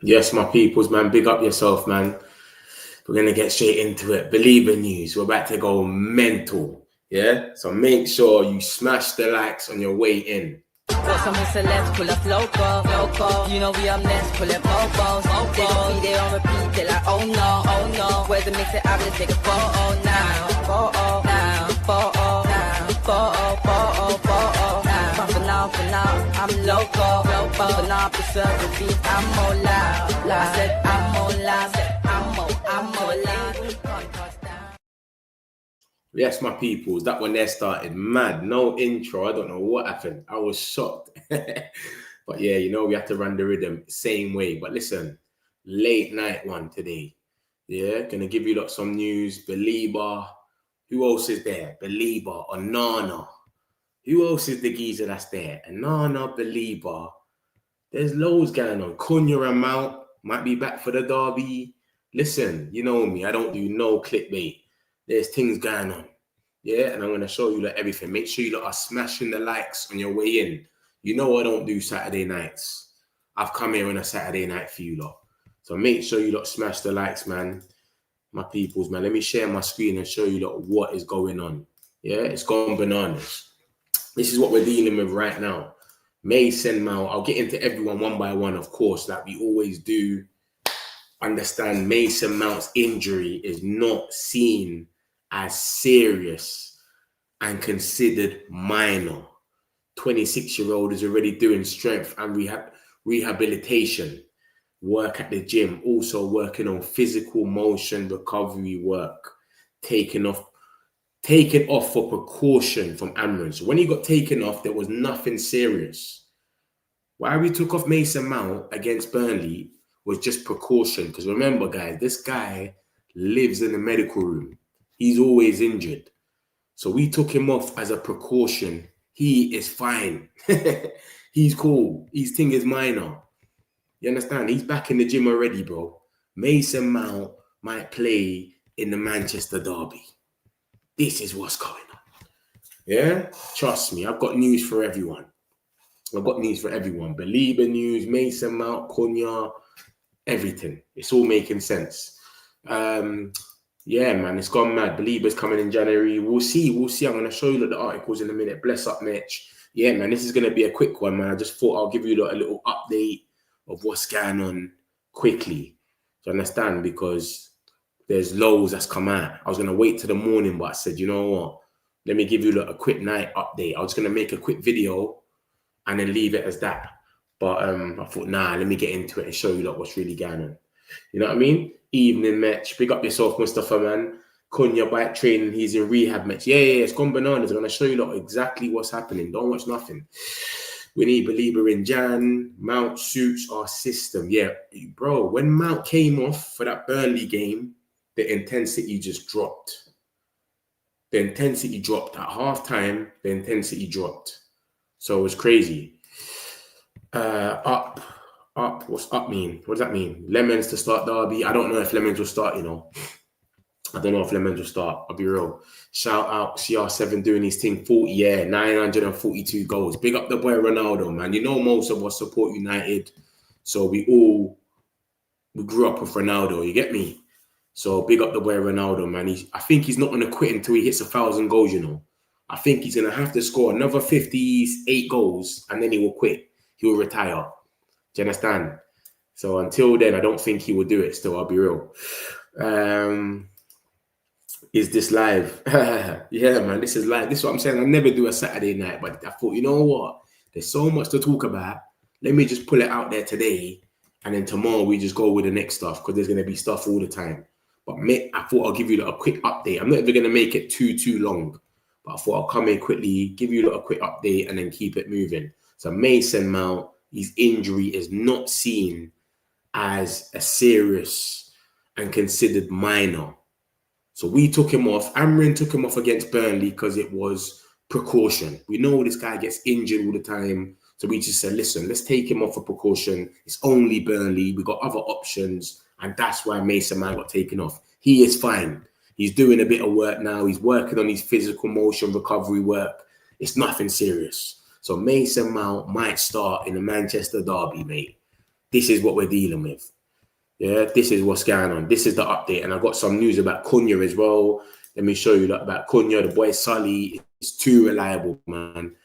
Yes, my peoples, man. Big up yourself, man. We're going to get straight into it. Believer news. We're about to go mental. Yeah? So make sure you smash the likes on your way in. Got some celebs, pull up loco. You know we up next, pull up mofos. They don't be there on repeat, they're like, oh no. Where's the mix it up, let's take a photo now. For now, I'm loco. For now, preserve the beat, I'm more loud. I said I'm more loud, I'm more loud. Yes, my peoples, that one there started mad. No intro. I don't know what happened. I was shocked. But yeah, you know, we have to run the rhythm same way. But listen, late night one today. Yeah, gonna give you some news. Baleba. Who else is there? Baleba, Onana. Who else is the geezer that's there? Onana, Baleba. There's loads going on. Cunha and Mount might be back for the derby. Listen, you know me. I don't do no clickbait. There's things going on. Yeah, and I'm going to show you everything. Make sure you are smashing the likes on your way in. You know I don't do Saturday nights. I've come here on a Saturday night for you lot. So make sure you smash the likes, man. My peoples, man. Let me share my screen and show you what is going on. Yeah, it's gone bananas. This is what we're dealing with right now. Mason Mount. I'll get into everyone one by one, of course, like we always do. Understand Mason Mount's injury is not seen as serious and considered minor. 26-year-old is already doing strength and rehabilitation work at the gym, also working on physical motion recovery work, taken off for precaution from Amrin. So when he got taken off, there was nothing serious. Why we took off Mason Mount against Burnley was just precaution. Because remember, guys, this guy lives in the medical room. He's always injured. So we took him off as a precaution. He is fine. He's cool. His thing is minor. You understand? He's back in the gym already, bro. Mason Mount might play in the Manchester derby. This is what's going on. Yeah? Trust me, I've got news for everyone. Belieber news, Mason Mount, Cunha, everything. It's all making sense. Yeah, man, it's gone mad. Belieber's coming in January. We'll see. I'm going to show you the articles in a minute. Bless up, Mitch. Yeah, man, this is going to be a quick one, man. I just thought I'll give you a little update of what's going on quickly. Do you understand? Because there's loads that's come out. I was going to wait till the morning, but I said, you know what? Let me give you a quick night update. I was going to make a quick video and then leave it as that. But I thought, nah, let me get into it and show you what's really going on. You know what I mean? Evening match. Big up yourself, Mustafa, man. Cunha bike training. He's in rehab match. Yeah, it's gone bananas. I'm going to show you exactly what's happening. Don't watch nothing. We need Belieber in Jan. Mount suits our system. Yeah, bro, when Mount came off for that Burnley game, the intensity just dropped. The intensity dropped. At halftime, the intensity dropped. So it was crazy. Up. What's up mean? What does that mean? Lammens to start derby. I don't know if Lammens will start, I don't know if Lammens will start. I'll be real. Shout out CR7 doing his thing. 942 goals. Big up the boy Ronaldo, man. You know most of us support United. So we grew up with Ronaldo. You get me? So big up the boy Ronaldo, man. I think he's not going to quit until he hits 1,000 goals, I think he's going to have to score another 58 goals and then he will quit. He will retire. Do you understand? So until then, I don't think he will do it still. I'll be real. Is this live? Yeah, man, this is live. This is what I'm saying. I never do a Saturday night, but I thought, you know what? There's so much to talk about. Let me just pull it out there today. And then tomorrow we just go with the next stuff because there's going to be stuff all the time. But I thought I'll give you a quick update. I'm not even going to make it too long. But I thought I'll come in quickly, give you a quick update and then keep it moving. So Mason Mount, his injury is not seen as a serious and considered minor. So we took him off. Amrin took him off against Burnley because it was precaution. We know this guy gets injured all the time. So we just said, listen, let's take him off for precaution. It's only Burnley. We got other options. And that's why Mason Mount got taken off. He is fine. He's doing a bit of work now. He's working on his physical motion recovery work. It's nothing serious. So Mason Mount might start in the Manchester derby, mate. this is what we're dealing with. Yeah, this is what's going on. This is the update. And I got some news about Cunha as well. Let me show you that about Cunha. The boy Sully is too reliable, man.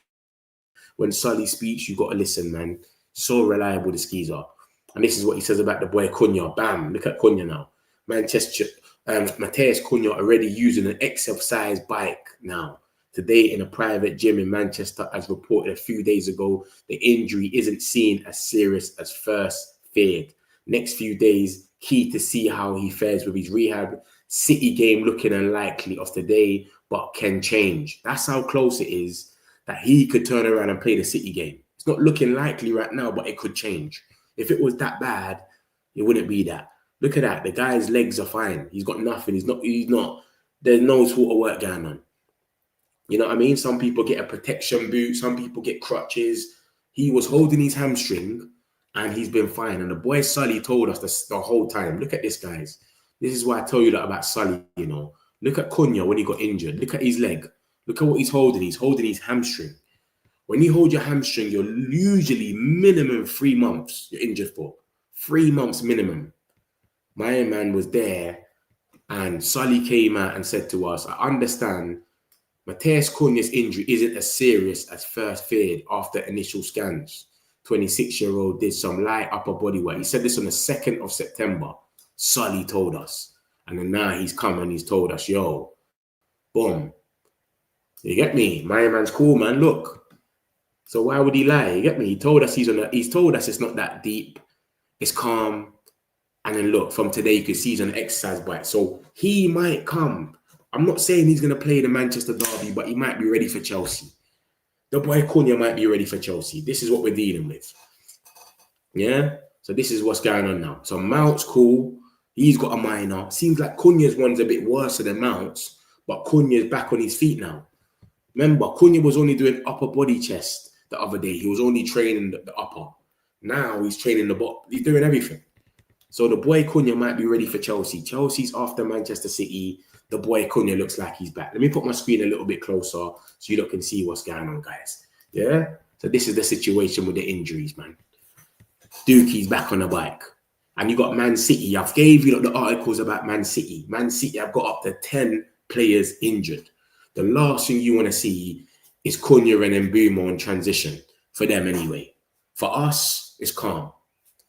When Sully speaks, you got to listen, man. So reliable, the skis are. And this is what he says about the boy Cunha. Bam, look at Cunha now. Matheus Cunha already using an XL-size bike now. Today in a private gym in Manchester, as reported a few days ago, the injury isn't seen as serious as first feared. Next few days, key to see how he fares with his rehab. City game looking unlikely of today, but can change. That's how close it is that he could turn around and play the City game. It's not looking likely right now, but it could change. If it was that bad, it wouldn't be that. Look at that. The guy's legs are fine. He's got nothing. He's not, there's no sort of work going on. You know what I mean? Some people get a protection boot. Some people get crutches. He was holding his hamstring and he's been fine. And the boy Sully told us this the whole time. Look at this, guys. This is why I tell you that about Sully, you know. Look at Cunha when he got injured. Look at his leg. Look at what he's holding. He's holding his hamstring. When you hold your hamstring, you're usually minimum 3 months you're injured for. 3 months minimum. My man was there and Sully came out and said to us, I understand Matheus Cunha's injury isn't as serious as first feared after initial scans. 26-year-old did some light upper body work. He said this on the 2nd of September. Sully told us. And then now he's come and he's told us, yo, boom. You get me? My man's cool, man. Look. So why would he lie? You get me? He told us he's told us it's not that deep. It's calm. And then look, from today you can see he's on an exercise bike. So he might come. I'm not saying he's gonna play the Manchester derby, but he might be ready for Chelsea. The boy Cunha might be ready for Chelsea. This is what we're dealing with. Yeah? So this is what's going on now. So Mount's cool. He's got a minor. Seems like Cunha's one's a bit worse than Mount's, but Cunha's back on his feet now. Remember, Cunha was only doing upper body chest the other day. He was only training the upper. Now he's training the bottom. He's doing everything. So the boy Cunha might be ready for Chelsea. Chelsea's after Manchester City. The boy Cunha looks like he's back. Let me put my screen a little bit closer so you lot can see what's going on, guys. Yeah? So this is the situation with the injuries, man. Dookie's back on the bike. And you got Man City. I've gave you the articles about Man City. Man City have got up to 10 players injured. The last thing you want to see is Cunha and Mbeumo in transition. For them anyway. For us, it's calm.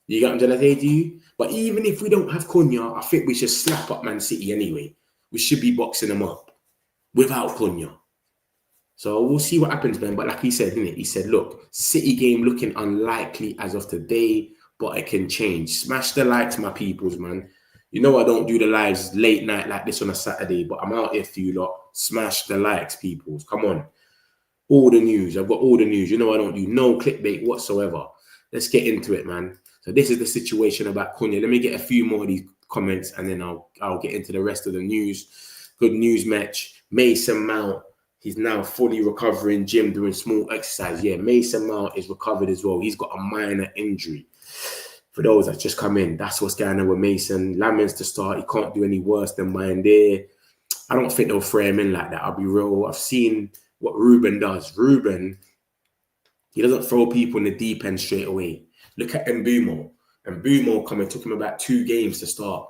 You get what I'm trying to say to you? But even if we don't have Cunha, I think we should slap up Man City anyway. We should be boxing them up without Cunha. So we'll see what happens, man. But like he said, didn't it? He said, look, City game looking unlikely as of today, but it can change. Smash the likes, my peoples, man. You know I don't do the lives late night like this on a Saturday, but I'm out here for you lot. Smash the likes, peoples. Come on. All the news. I've got all the news. You know I don't do no clickbait whatsoever. Let's get into it, man. So this is the situation about Cunha. Let me get a few more of these comments and then I'll get into the rest of the news. Good news match. Mason Mount, he's now fully recovering, gym doing small exercise. Yeah, Mason Mount is recovered as well. He's got a minor injury. For those that just come in, that's what's going on with Mason. Lammens to start. He can't do any worse than mine there. I don't think they'll throw him in like that. I'll be real. I've seen what Ruben does. Ruben, he doesn't throw people in the deep end straight away. Look at Mbeumo. Mbeumo coming, took him about 2 games to start.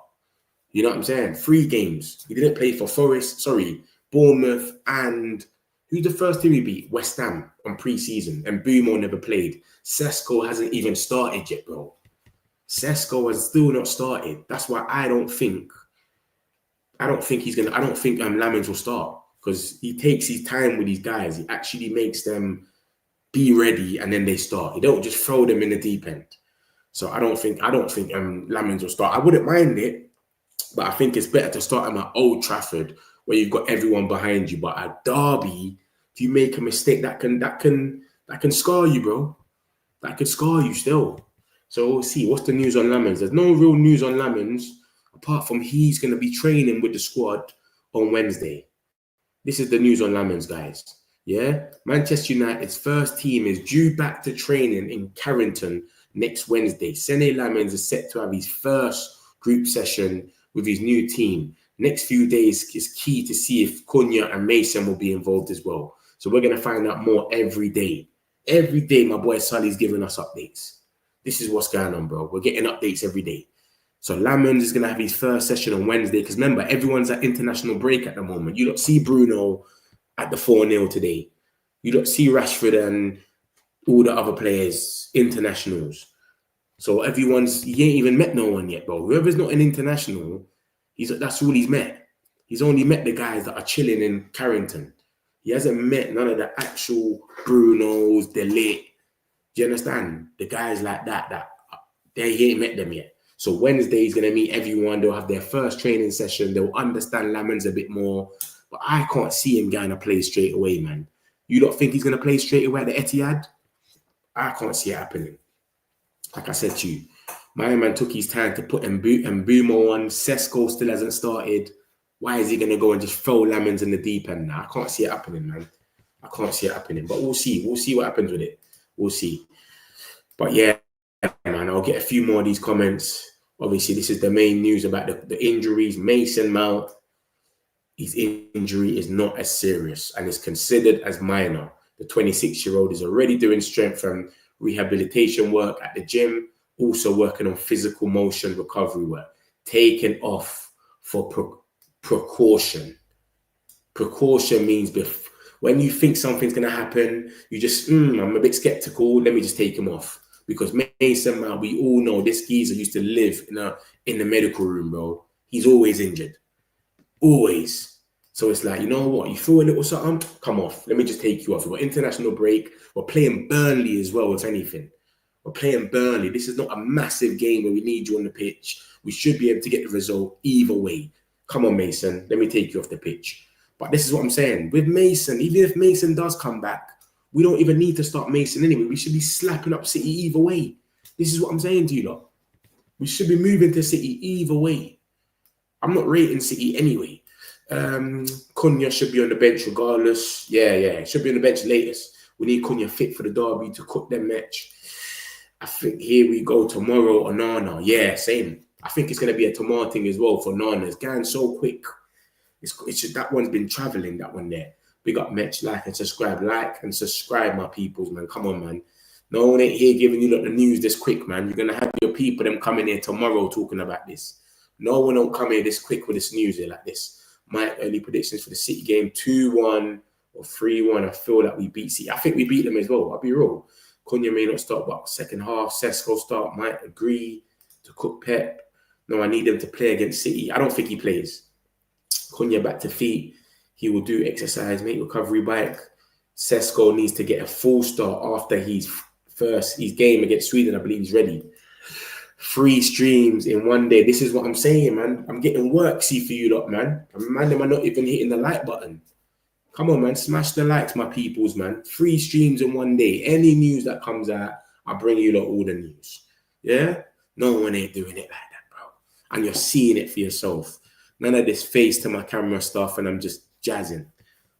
You know what I'm saying? 3 games. He didn't play for Bournemouth, and who's the first team he beat? West Ham on pre-season. And Mbeumo never played. Sesko hasn't even started yet, bro. Sesko has still not started. That's why I don't think Lammens will start, because he takes his time with these guys. He actually makes them be ready and then they start. You don't just throw them in the deep end. So I don't think Lammens will start. I wouldn't mind it, but I think it's better to start him at Old Trafford where you've got everyone behind you. But at Derby, if you make a mistake, that can scar you, bro. That could scar you still. So we'll see. What's the news on Lammens? There's no real news on Lammens apart from he's going to be training with the squad on Wednesday. This is the news on Lammens, guys. Yeah, Manchester United's first team is due back to training in Carrington next Wednesday. Senne Lammens is set to have his first group session with his new team. Next few days is key to see if Cunha and Mason will be involved as well. So we're going to find out more every day. Every day, my boy Sully's giving us updates. This is what's going on, bro. We're getting updates every day. So Lammens is going to have his first session on Wednesday because remember, everyone's at international break at the moment. You don't see Bruno at the 4-0 today. You don't see Rashford and all the other players, internationals. So he ain't even met no one yet, bro. Whoever's not an international, that's all he's met. He's only met the guys that are chilling in Carrington. He hasn't met none of the actual Brunos, De Ligt. Do you understand? The guys like that he ain't met them yet. So Wednesday, he's going to meet everyone. They'll have their first training session. They'll understand Lammens a bit more. But I can't see him going to play straight away, man. You don't think he's going to play straight away at the Etihad? I can't see it happening. Like I said to you, my man took his time to put Mbeumo on. Sesko still hasn't started. Why is he going to go and just throw Lammens in the deep end now? I can't see it happening, man. I can't see it happening. But we'll see. We'll see what happens with it. We'll see. But yeah, man, I'll get a few more of these comments. Obviously, this is the main news about the injuries. Mason Mount, his injury is not as serious and is considered as minor. The 26-year-old is already doing strength and rehabilitation work at the gym, also working on physical motion recovery work, taken off for precaution. Precaution means when you think something's going to happen, you just, I'm a bit skeptical, let me just take him off. Because Mason Mount, we all know this geezer used to live in the medical room, bro. He's always injured. Always. So it's like, you know what? You feel a little something? Come off. Let me just take you off. We've got international break. We're playing Burnley as well, if anything. We're playing Burnley. This is not a massive game where we need you on the pitch. We should be able to get the result either way. Come on, Mason. Let me take you off the pitch. But this is what I'm saying. With Mason, even if Mason does come back, we don't even need to start Mason anyway. We should be slapping up City either way. This is what I'm saying to you lot. We should be moving to City either way. I'm not rating City anyway. Cunha should be on the bench regardless. Yeah. Should be on the bench latest. We need Cunha fit for the derby to cook them match. I think here we go tomorrow, Onana. Yeah, same. I think it's going to be a tomorrow thing as well for Nana. It's going so quick. It's just, that one's been travelling, that one there. Big up, Mitch. Like and subscribe, my peoples, man. Come on, man. No one ain't here giving you the news this quick, man. You're going to have your people them coming here tomorrow talking about this. No one don't come here this quick with this news here like this. My early predictions for the City game, 2-1 or 3-1. I feel like we beat City. I think we beat them as well. I'll be real. Cunha may not start, but second half, Sesko start. Might agree to cook Pep. No, I need him to play against City. I don't think he plays. Cunha back to feet. He will do exercise, make recovery bike. Sesko needs to get a full start after his game against Sweden. I believe he's ready. 3 streams in one day. This is what I'm saying, man. I'm getting worksy for you lot, man. Man, am I not even hitting the like button? Come on, man. Smash the likes, my peoples, man. 3 streams in one day. Any news that comes out, I'll bring you lot all the news. Yeah? No one ain't doing it like that, bro. And you're seeing it for yourself. None of this face to my camera stuff and I'm just jazzing.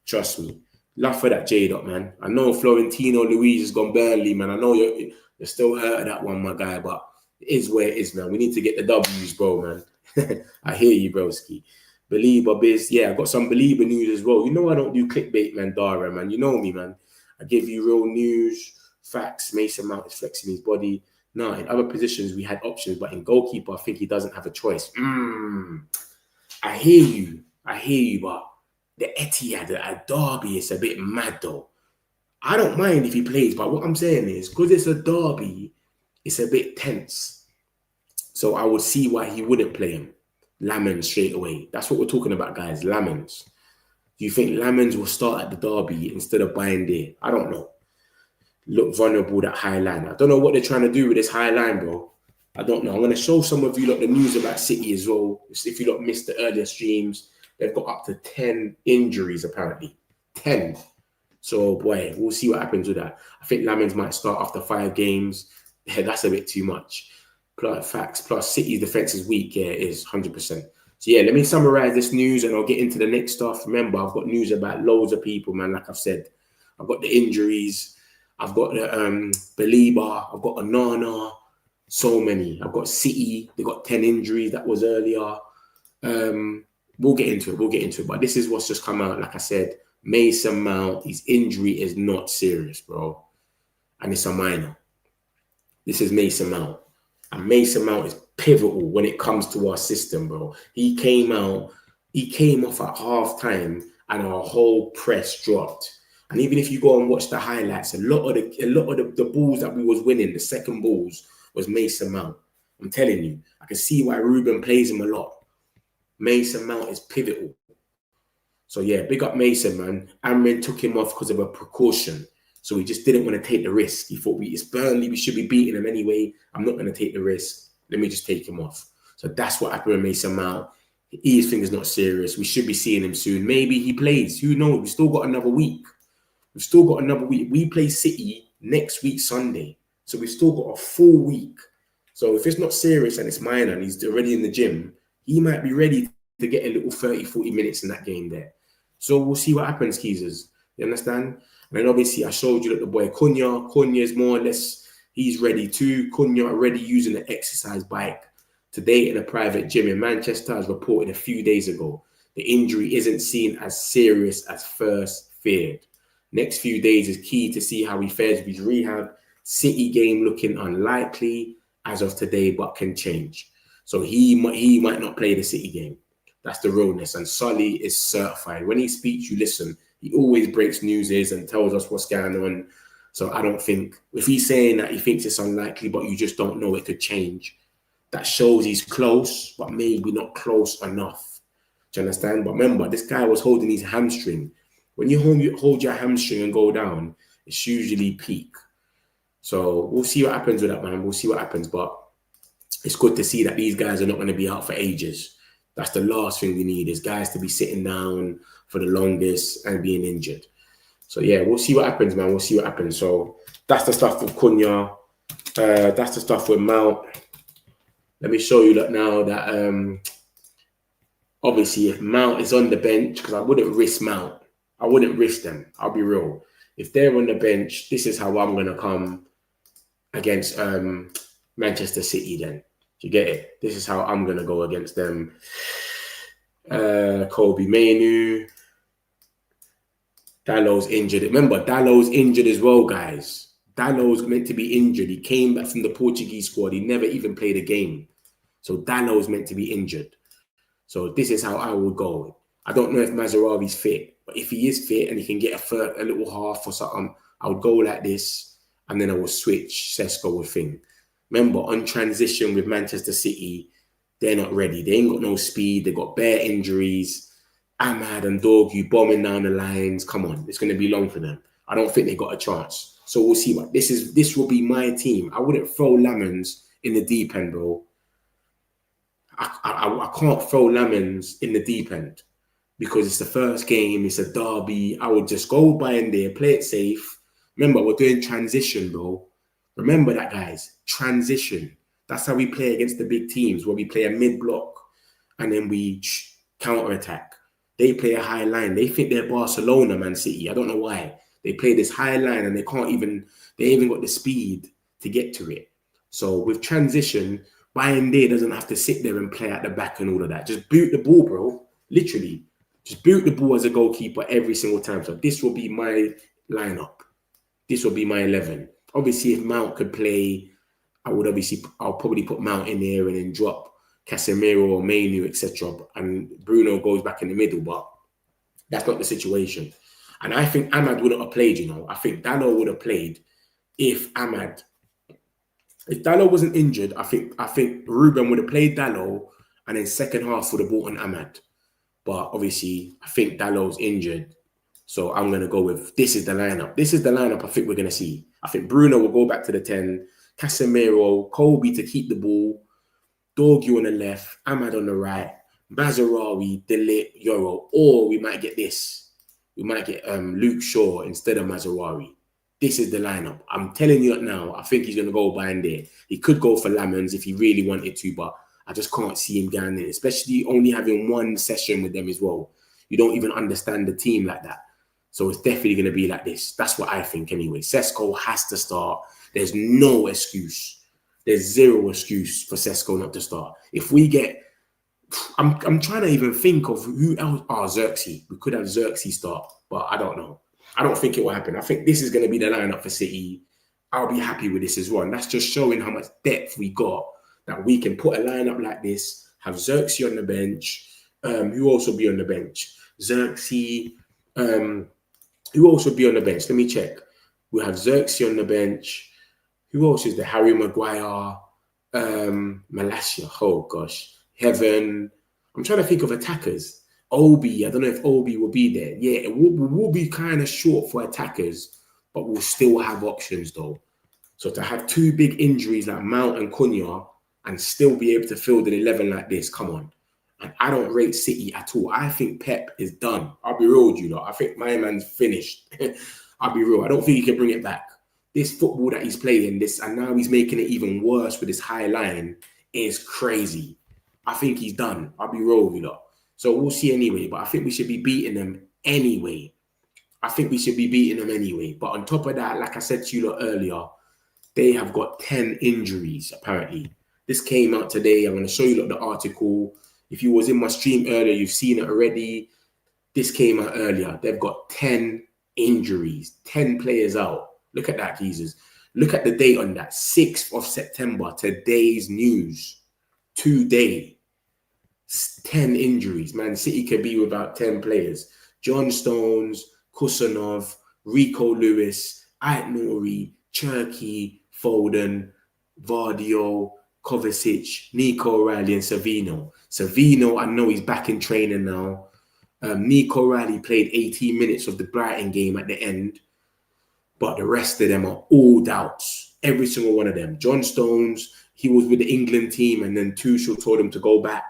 Trust me. Love for that J-Dot, man. I know Florentino Luis has gone Burnley, man. I know you're still hurt of that one, my guy, but it is where it is, man. We need to get the W's, bro, man. I hear you, broski. Baleba biz. Yeah, I got some Baleba news as well. You know I don't do clickbait, man, Dara, man. You know me, man. I give you real news, facts. Mason Mount is flexing his body. No, in other positions, we had options, but in goalkeeper, I think he doesn't have a choice. I hear you, but the Etihad at derby is a bit mad, though. I don't mind if he plays, but what I'm saying is, because it's a derby, it's a bit tense. So I would see why he wouldn't play him. Lammens straight away. That's what we're talking about, guys. Lammens. Do you think Lammens will start at the derby instead of Bayern? I don't know. Look vulnerable, that high line. I don't know what they're trying to do with this high line, bro. I don't know. I'm going to show some of you lot the news about City as well. If you lot missed the earlier streams, they've got up to 10 injuries, apparently. 10. So, boy, we'll see what happens with that. I think Lammens might start after 5 games. Yeah, that's a bit too much. Plus, facts. Plus, City's defense is weak. Yeah, it is 100%. So, yeah, let me summarize this news and I'll get into the next stuff. Remember, I've got news about loads of people, man, like I've said. I've got the injuries. I've got the Baleba. I've got Onana. So many. I've got City. They got 10 injuries. That was earlier. We'll get into it. But this is what's just come out. Like I said, Mason Mount, his injury is not serious, bro. And it's a minor. This is Mason Mount. And Mason Mount is pivotal when it comes to our system, bro. He came off at half time and our whole press dropped. And even if you go and watch the highlights, a lot of the balls that we was winning, the second balls, was Mason Mount. I'm telling you, I can see why Ruben plays him a lot. Mason Mount is pivotal. So yeah, big up Mason, man. Amrin took him off because of a precaution. So he just didn't want to take the risk. He thought, it's Burnley, we should be beating them anyway. I'm not going to take the risk. Let me just take him off. So that's what happened with Mason Mount. His thing is not serious. We should be seeing him soon. Maybe he plays. Who knows? We've still got another week. We play City next week, Sunday. So we've still got a full week. So if it's not serious and it's minor and he's already in the gym, he might be ready to get a little 30, 40 minutes in that game there. So we'll see what happens, Keezers. You understand? And then obviously I showed you that the boy Cunha is more or less, he's ready too. Cunha already using the exercise bike today in a private gym in Manchester, as reported a few days ago. The injury isn't seen as serious as first feared. Next few days is key to see how he fares with his rehab. City game looking unlikely as of today, but can change. So he might not play the City game. That's the realness. And Sully is certified. When he speaks, you listen. He always breaks news and tells us what's going on. So I don't think, if he's saying that he thinks it's unlikely, but you just don't know it could change, that shows he's close, but maybe not close enough. Do you understand? But remember, this guy was holding his hamstring. When you hold your hamstring and go down, it's usually peak. So we'll see what happens with that, man. We'll see what happens. But it's good to see that these guys are not going to be out for ages. That's the last thing we need, is guys to be sitting down for the longest and being injured. So yeah, we'll see what happens, man. We'll see what happens. So that's the stuff with Cunha. That's the stuff with Mount. Let me show you that now that obviously if Mount is on the bench, because I wouldn't risk Mount. I wouldn't risk them. I'll be real. If they're on the bench, this is how I'm going to come against Manchester City then. Do you get it? This is how I'm going to go against them. Kobe Mainu. Dallow's injured. Remember, Dallow's injured as well, guys. Dallow's meant to be injured. He came back from the Portuguese squad. He never even played a game. So Dallow's meant to be injured. So this is how I would go. I don't know if Mazarawi's fit, but if he is fit and he can get a little half or something, I would go like this, and then I will switch Sesko with thing. Remember, on transition with Manchester City, they're not ready. They ain't got no speed. They got bare injuries. Ahmad and Dorgu bombing down the lines. Come on, it's going to be long for them. I don't think they got a chance. So we'll see what this will be my team. I wouldn't throw Lammens in the deep end, bro. I can't throw Lammens in the deep end because it's the first game. It's a derby. I would just go by in there, play it safe. Remember, we're doing transition, bro. Remember that, guys. Transition. That's how we play against the big teams, where we play a mid-block and then we counter-attack. They play a high line. They think they're Barcelona, Man City. I don't know why. They play this high line and they even got the speed to get to it. So with transition, Bayern doesn't have to sit there and play at the back and all of that. Just boot the ball, bro. Literally. Just boot the ball as a goalkeeper every single time. So this will be my lineup. This will be my 11. Obviously, if Mount could play, I'll probably put Mount in there and then drop Casemiro or Mainu, etc. And Bruno goes back in the middle, but that's not the situation. And I think Ahmad wouldn't have played, you know. I think Dalot would have played if Dalot wasn't injured. I think Ruben would have played Dalot, and then second half would have brought on Ahmad. But obviously, I think Dalot's injured. So I'm going to go with, this is the lineup. This is the lineup I think we're going to see. I think Bruno will go back to the 10. Casemiro, Kobe to keep the ball. Dorgu on the left. Ahmad on the right. Mazarawi, De Ligt, Euro. Or we might get this. We might get Luke Shaw instead of Mazarawi. This is the lineup. I'm telling you now, I think he's going to go behind there. He could go for Lammens if he really wanted to, but I just can't see him going there, especially only having one session with them as well. You don't even understand the team like that. So it's definitely going to be like this. That's what I think anyway. Sesko has to start. There's no excuse. There's zero excuse for Sesko not to start. If we get... I'm trying to even think of who else. Xerxes. We could have Xerxes start, but I don't know. I don't think it will happen. I think this is going to be the lineup for City. I'll be happy with this as well. And that's just showing how much depth we got, that we can put a lineup like this, have Xerxes on the bench, who also be on the bench. Xerxes, who also be on the bench? Let me check. We have Xerxes on the bench. Who else is there? Harry Maguire, Malacia. Oh gosh, Heaven. I'm trying to think of attackers. Obi. I don't know if Obi will be there. Yeah, we'll be kind of short for attackers, but we'll still have options though. So to have two big injuries like Mount and Cunha and still be able to field an 11 like this, come on. And I don't rate City at all. I think Pep is done. I'll be real with you lot. I think my man's finished. I'll be real. I don't think he can bring it back. This football that he's playing, and now he's making it even worse with this high line, is crazy. I think he's done. I'll be real with you lot. So we'll see anyway. But I think we should be beating them anyway. But on top of that, like I said to you lot earlier, they have got 10 injuries, apparently. This came out today. I'm going to show you lot the article. If you was in my stream earlier, you've seen it already. This came out earlier. They've got 10 injuries, 10 players out. Look at that, Jesus. Look at the date on that, 6th of September, today's news. Today, 10 injuries. Man City could be without 10 players. John Stones, Kusanov, Rico Lewis, Ait-Nouri, Cherki, Foden, Vardio, Kovacic, Nico Riley, and Savino. Savino, I know he's back in training now. Nico Riley played 18 minutes of the Brighton game at the end, but the rest of them are all doubts. Every single one of them. John Stones, he was with the England team, and then Tuchel told him to go back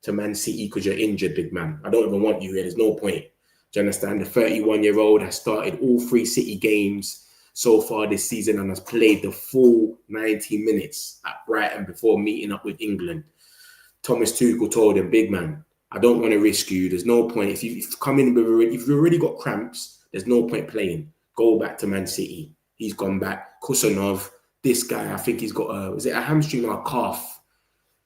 to Man City because you're injured, big man. I don't even want you here. There's no point. Do you understand? The 31-year-old has started all 3 City games so far this season and has played the full 90 minutes at Brighton before meeting up with England. Thomas Tuchel told him, big man, I don't want to risk you. There's no point. If you come in, if you've already got cramps, there's no point playing. Go back to Man City. He's gone back. Kusanov, this guy, I think he's got is it a hamstring or a calf?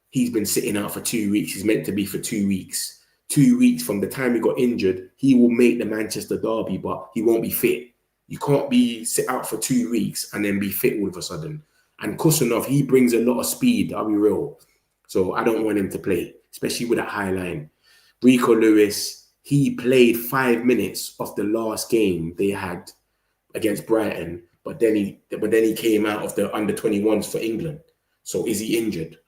He's been sitting out for 2 weeks. He's meant to be for 2 weeks. 2 weeks from the time he got injured, he will make the Manchester derby, but he won't be fit. You can't be sit out for 2 weeks and then be fit all of a sudden. And Kusanov, he brings a lot of speed, I'll be real. So I don't want him to play, especially with that high line. Rico Lewis, he played 5 minutes of the last game they had against Brighton, but then he came out of the under-21s for England. So is he injured?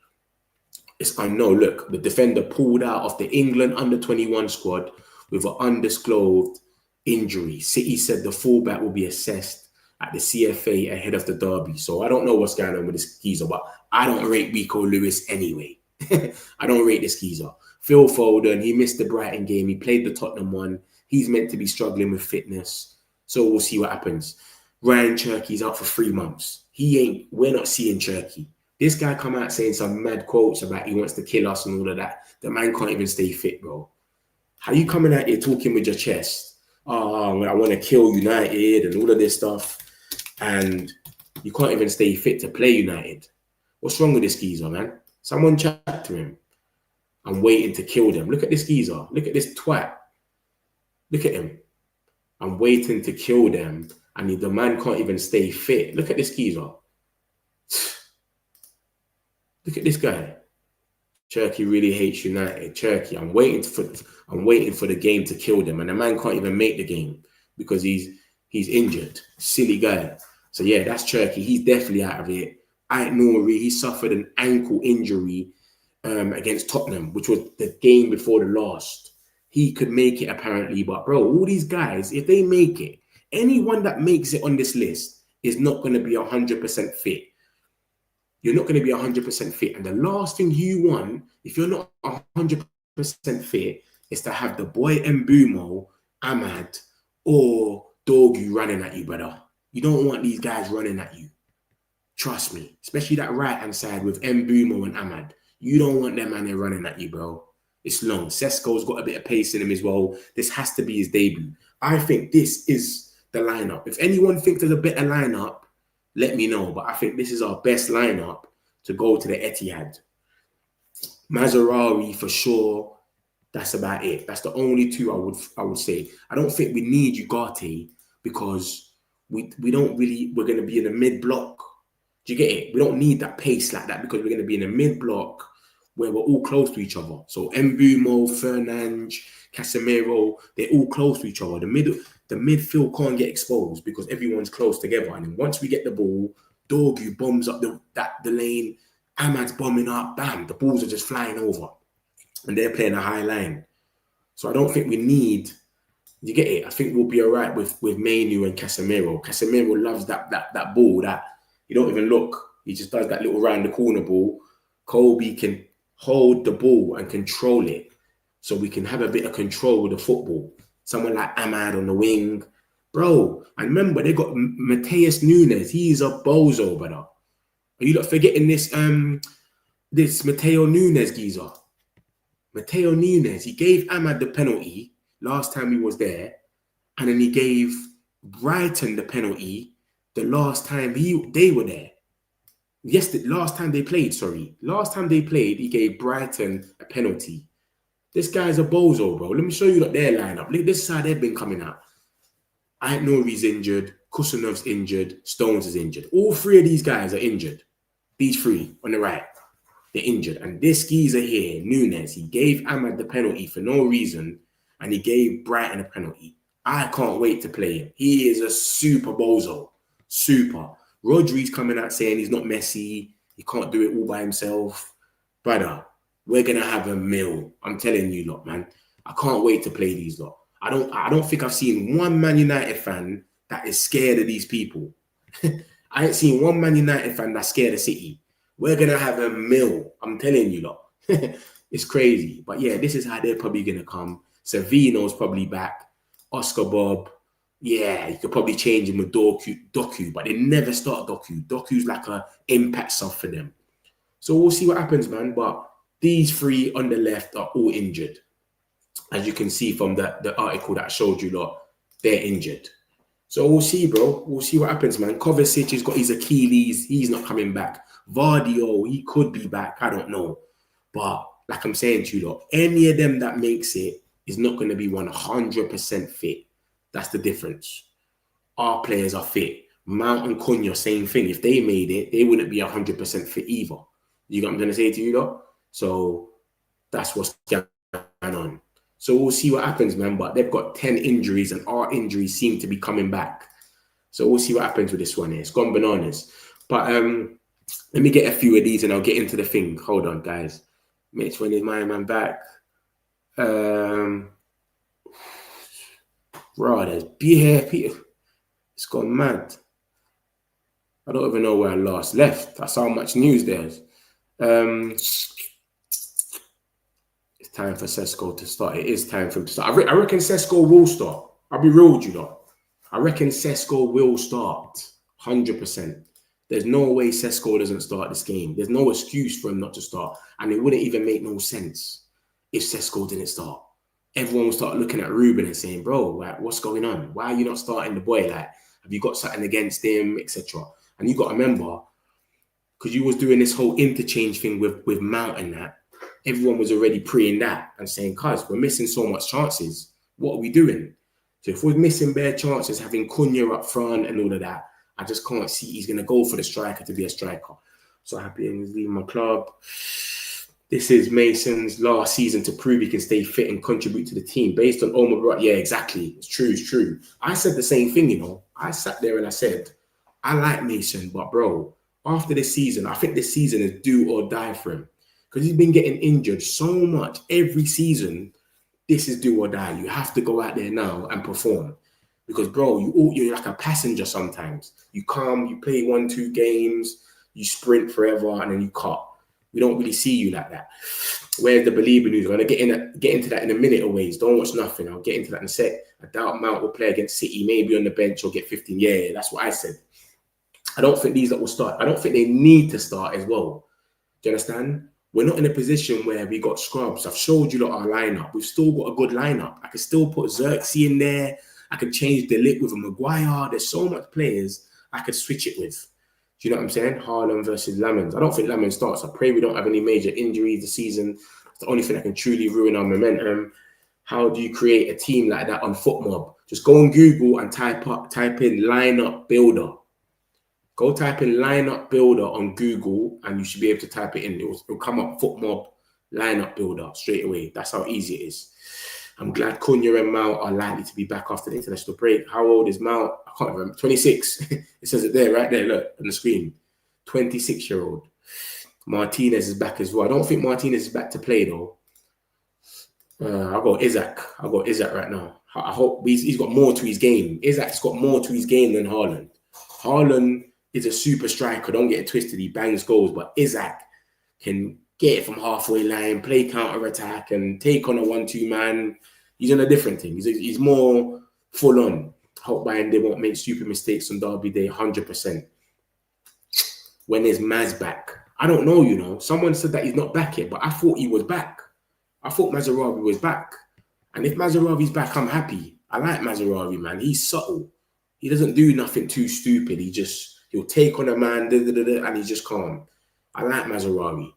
I know, look, the defender pulled out of the England under-21 squad with an undisclosed injury. City said the fullback will be assessed at the CFA ahead of the derby. So I don't know what's going on with this geezer, but I don't rate Rico Lewis anyway. I don't rate this geezer. Phil Foden, he missed the Brighton game. He played the Tottenham one. He's meant to be struggling with fitness. So we'll see what happens. Ryan Cherky's out for 3 months. We're not seeing Cherky. This guy come out saying some mad quotes about he wants to kill us and all of that. The man can't even stay fit, bro. How you coming out here talking with your chest? Oh, I want to kill United and all of this stuff. And you can't even stay fit to play United. What's wrong with this geezer, man? Someone chat to him. I'm waiting to kill them. Look at this geezer. Look at this twat. Look at him. I'm waiting to kill them. And the man can't even stay fit. Look at this geezer. Look at this guy. Cherky really hates United. Cherky, I'm waiting for the game to kill them. And the man can't even make the game because he's injured. Silly guy. So yeah, that's Cherky. He's definitely out of it. Ait-Nouri, he suffered an ankle injury against Tottenham, which was the game before the last. He could make it apparently, but bro, all these guys, if they make it, anyone that makes it on this list is not going to be 100% fit. You're not going to be 100% fit. And the last thing you want, if you're not 100% fit, is to have the boy Mbumo, Ahmad, or Dogu running at you, brother. You don't want these guys running at you. Trust me. Especially that right-hand side with Mbumo and Ahmad. You don't want them man there running at you, bro. It's long. Sesko's got a bit of pace in him as well. This has to be his debut. I think this is the lineup. If anyone thinks there's a better lineup, let me know. But I think this is our best lineup to go to the Etihad. Mazraoui for sure. That's about it. That's the only two I would say. I don't think we need Ugarte because we're going to be in a mid-block. Do you get it? We don't need that pace like that because we're going to be in a mid-block where we're all close to each other. So Mbumo, Fernandes, Casemiro, they're all close to each other. The midfield can't get exposed because everyone's close together. And then once we get the ball, Dorgu bombs up the lane, Ahmad's bombing up, bam, the balls are just flying over. And they're playing a high line. So I don't think we need, you get it? I think we'll be all right with Mainu and Casemiro. Casemiro loves that ball that you don't even look. He just does that little round the corner ball. Kobe can hold the ball and control it so we can have a bit of control with the football. Someone like Ahmad on the wing. Bro, and remember, they got Matheus Cunha. He's a bozo, brother. Are you not forgetting this Matheus Cunha geezer? Matheus Cunha, he gave Ahmad the penalty last time he was there, and then he gave Brighton the penalty the last time they were there. Yes, last time they played, he gave Brighton a penalty. This guy's a bozo, bro. Let me show you their lineup. Look, this is how they've been coming out. Aït-Nouri's injured, Kusanov's injured, Stones is injured. All three of these guys are injured. These three on the right, they're injured. And this geezer here, Nunez, he gave Ahmad the penalty for no reason, and he gave Brighton a penalty. I can't wait to play him. He is a super bozo. Super. Rodri's coming out saying he's not Messi. He can't do it all by himself. Brother, we're going to have a meal. I'm telling you lot, man. I can't wait to play these lot. I don't think I've seen one Man United fan that is scared of these people. I ain't seen one Man United fan that's scared of City. We're going to have a meal. I'm telling you lot. It's crazy. But yeah, this is how they're probably going to come. Savino's probably back. Oscar Bob. Yeah, you could probably change him with Doku, but they never start Doku. Doku's like an impact sub for them. So we'll see what happens, man. But these three on the left are all injured. As you can see from the article that I showed you lot, they're injured. So we'll see, bro. We'll see what happens, man. Kovacic has got his Achilles. He's not coming back. Vardio, he could be back. I don't know. But like I'm saying to you lot, any of them that makes it is not going to be 100% fit. That's the difference. Our players are fit. Mount and Cunha, same thing. If they made it, they wouldn't be 100% fit either. You got what I'm going to say to you, though? So that's what's going on. So we'll see what happens, man. But they've got 10 injuries, and our injuries seem to be coming back. So we'll see what happens with this one here. It's gone bananas. But let me get a few of these, and I'll get into the thing. Hold on, guys. Mitch, when is my man back? Bro, there's beer. It's gone mad. I don't even know where I last left. That's how much news there's. It's time for Sesko to start. It is time for him to start. I reckon Sesko will start. I'll be real with you, though. I reckon Sesko will start. 100%. There's no way Sesko doesn't start this game. There's no excuse for him not to start. And it wouldn't even make no sense if Sesko didn't start. Everyone will start looking at Ruben and saying, bro, like, what's going on? Why are you not starting the boy? Like, have you got something against him, etc.? And you got to remember, because you was doing this whole interchange thing with Mount and that, everyone was already preying that and saying, cuz, we're missing so much chances. What are we doing? So if we're missing bare chances, having Cunha up front and all of that, I just can't see he's going to go for the striker to be a striker. So happy he's leaving my club. This is Mason's last season to prove he can stay fit and contribute to the team. Based on Omar, yeah, exactly. It's true. I said the same thing, you know. I sat there and I said, I like Mason, but bro, after this season, I think this season is do or die for him. Because he's been getting injured so much every season. This is do or die. You have to go out there now and perform. Because, bro, you're like a passenger sometimes. You come, you play 1-2 games, you sprint forever, and then you cut. We don't really see you like that. Where's the Baleba news? I'm going to get into that in a minute or ways. Don't watch nothing. I'll get into that in a sec. I doubt Mount will play against City, maybe on the bench or get 15. Yeah, that's what I said. I don't think these that will start. I don't think they need to start as well. Do you understand? We're not in a position where we got scrubs. I've showed you lot our lineup. We've still got a good lineup. I can still put Xerxes in there. I can change the lit with a Maguire. There's so much players I could switch it with. Do you know what I'm saying? Haaland versus Lammens. I don't think Lammens starts. I pray we don't have any major injuries this season. It's the only thing that can truly ruin our momentum. How do you create a team like that on FootMob? Just go on Google and type in lineup builder. Go type in lineup builder on Google and you should be able to type it in. It'll come up foot mob lineup builder straight away. That's how easy it is. I'm glad Cunha and Mount are likely to be back after the international break. How old is Mount? I can't remember. 26. It says it there, right there. Look on the screen. 26-year-old. Martinez is back as well. I don't think Martinez is back to play though. I'll go Isaac. I'll go Isaac right now. I hope he's got more to his game. Isaac's got more to his game than Haaland. Haaland is a super striker. Don't get it twisted. He bangs goals. But Isaac can get it from halfway line, play counter-attack, and take on a 1-2 man. He's on a different thing. He's more full-on. Hope Bayern they won't make stupid mistakes on Derby Day, 100%. When is Maz back? I don't know, you know. Someone said that he's not back yet, but I thought he was back. I thought Mazraoui was back. And if Mazraoui's back, I'm happy. I like Mazraoui, man. He's subtle. He doesn't do nothing too stupid. He'll take on a man, and he's just calm. I like Mazraoui.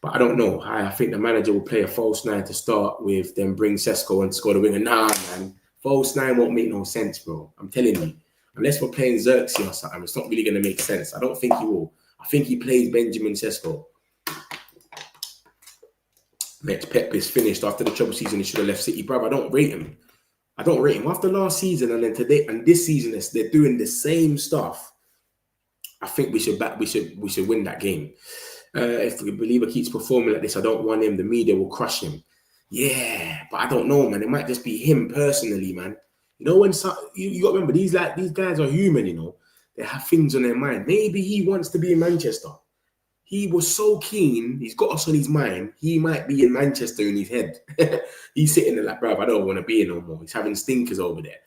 But I don't know. I think the manager will play a false 9 to start with, then bring Sesko and score the winger. Nah, man. False 9 won't make no sense, bro. I'm telling you. Unless we're playing Xerxes or something, it's not really going to make sense. I don't think he will. I think he plays Benjamin Sesko. Pep is finished after the trouble season. He should have left City, bro. I don't rate him. After last season and then today and this season, they're doing the same stuff. I think we should win that game. If Baleba keeps performing like this, I don't want him. The media will crush him. Yeah, but I don't know, man. It might just be him personally, man. You know, when you got to remember these guys are human. You know, they have things on their mind. Maybe he wants to be in Manchester. He was so keen. He's got us on his mind. He might be in Manchester in his head. He's sitting there like, bruv, I don't want to be here no more. He's having stinkers over there.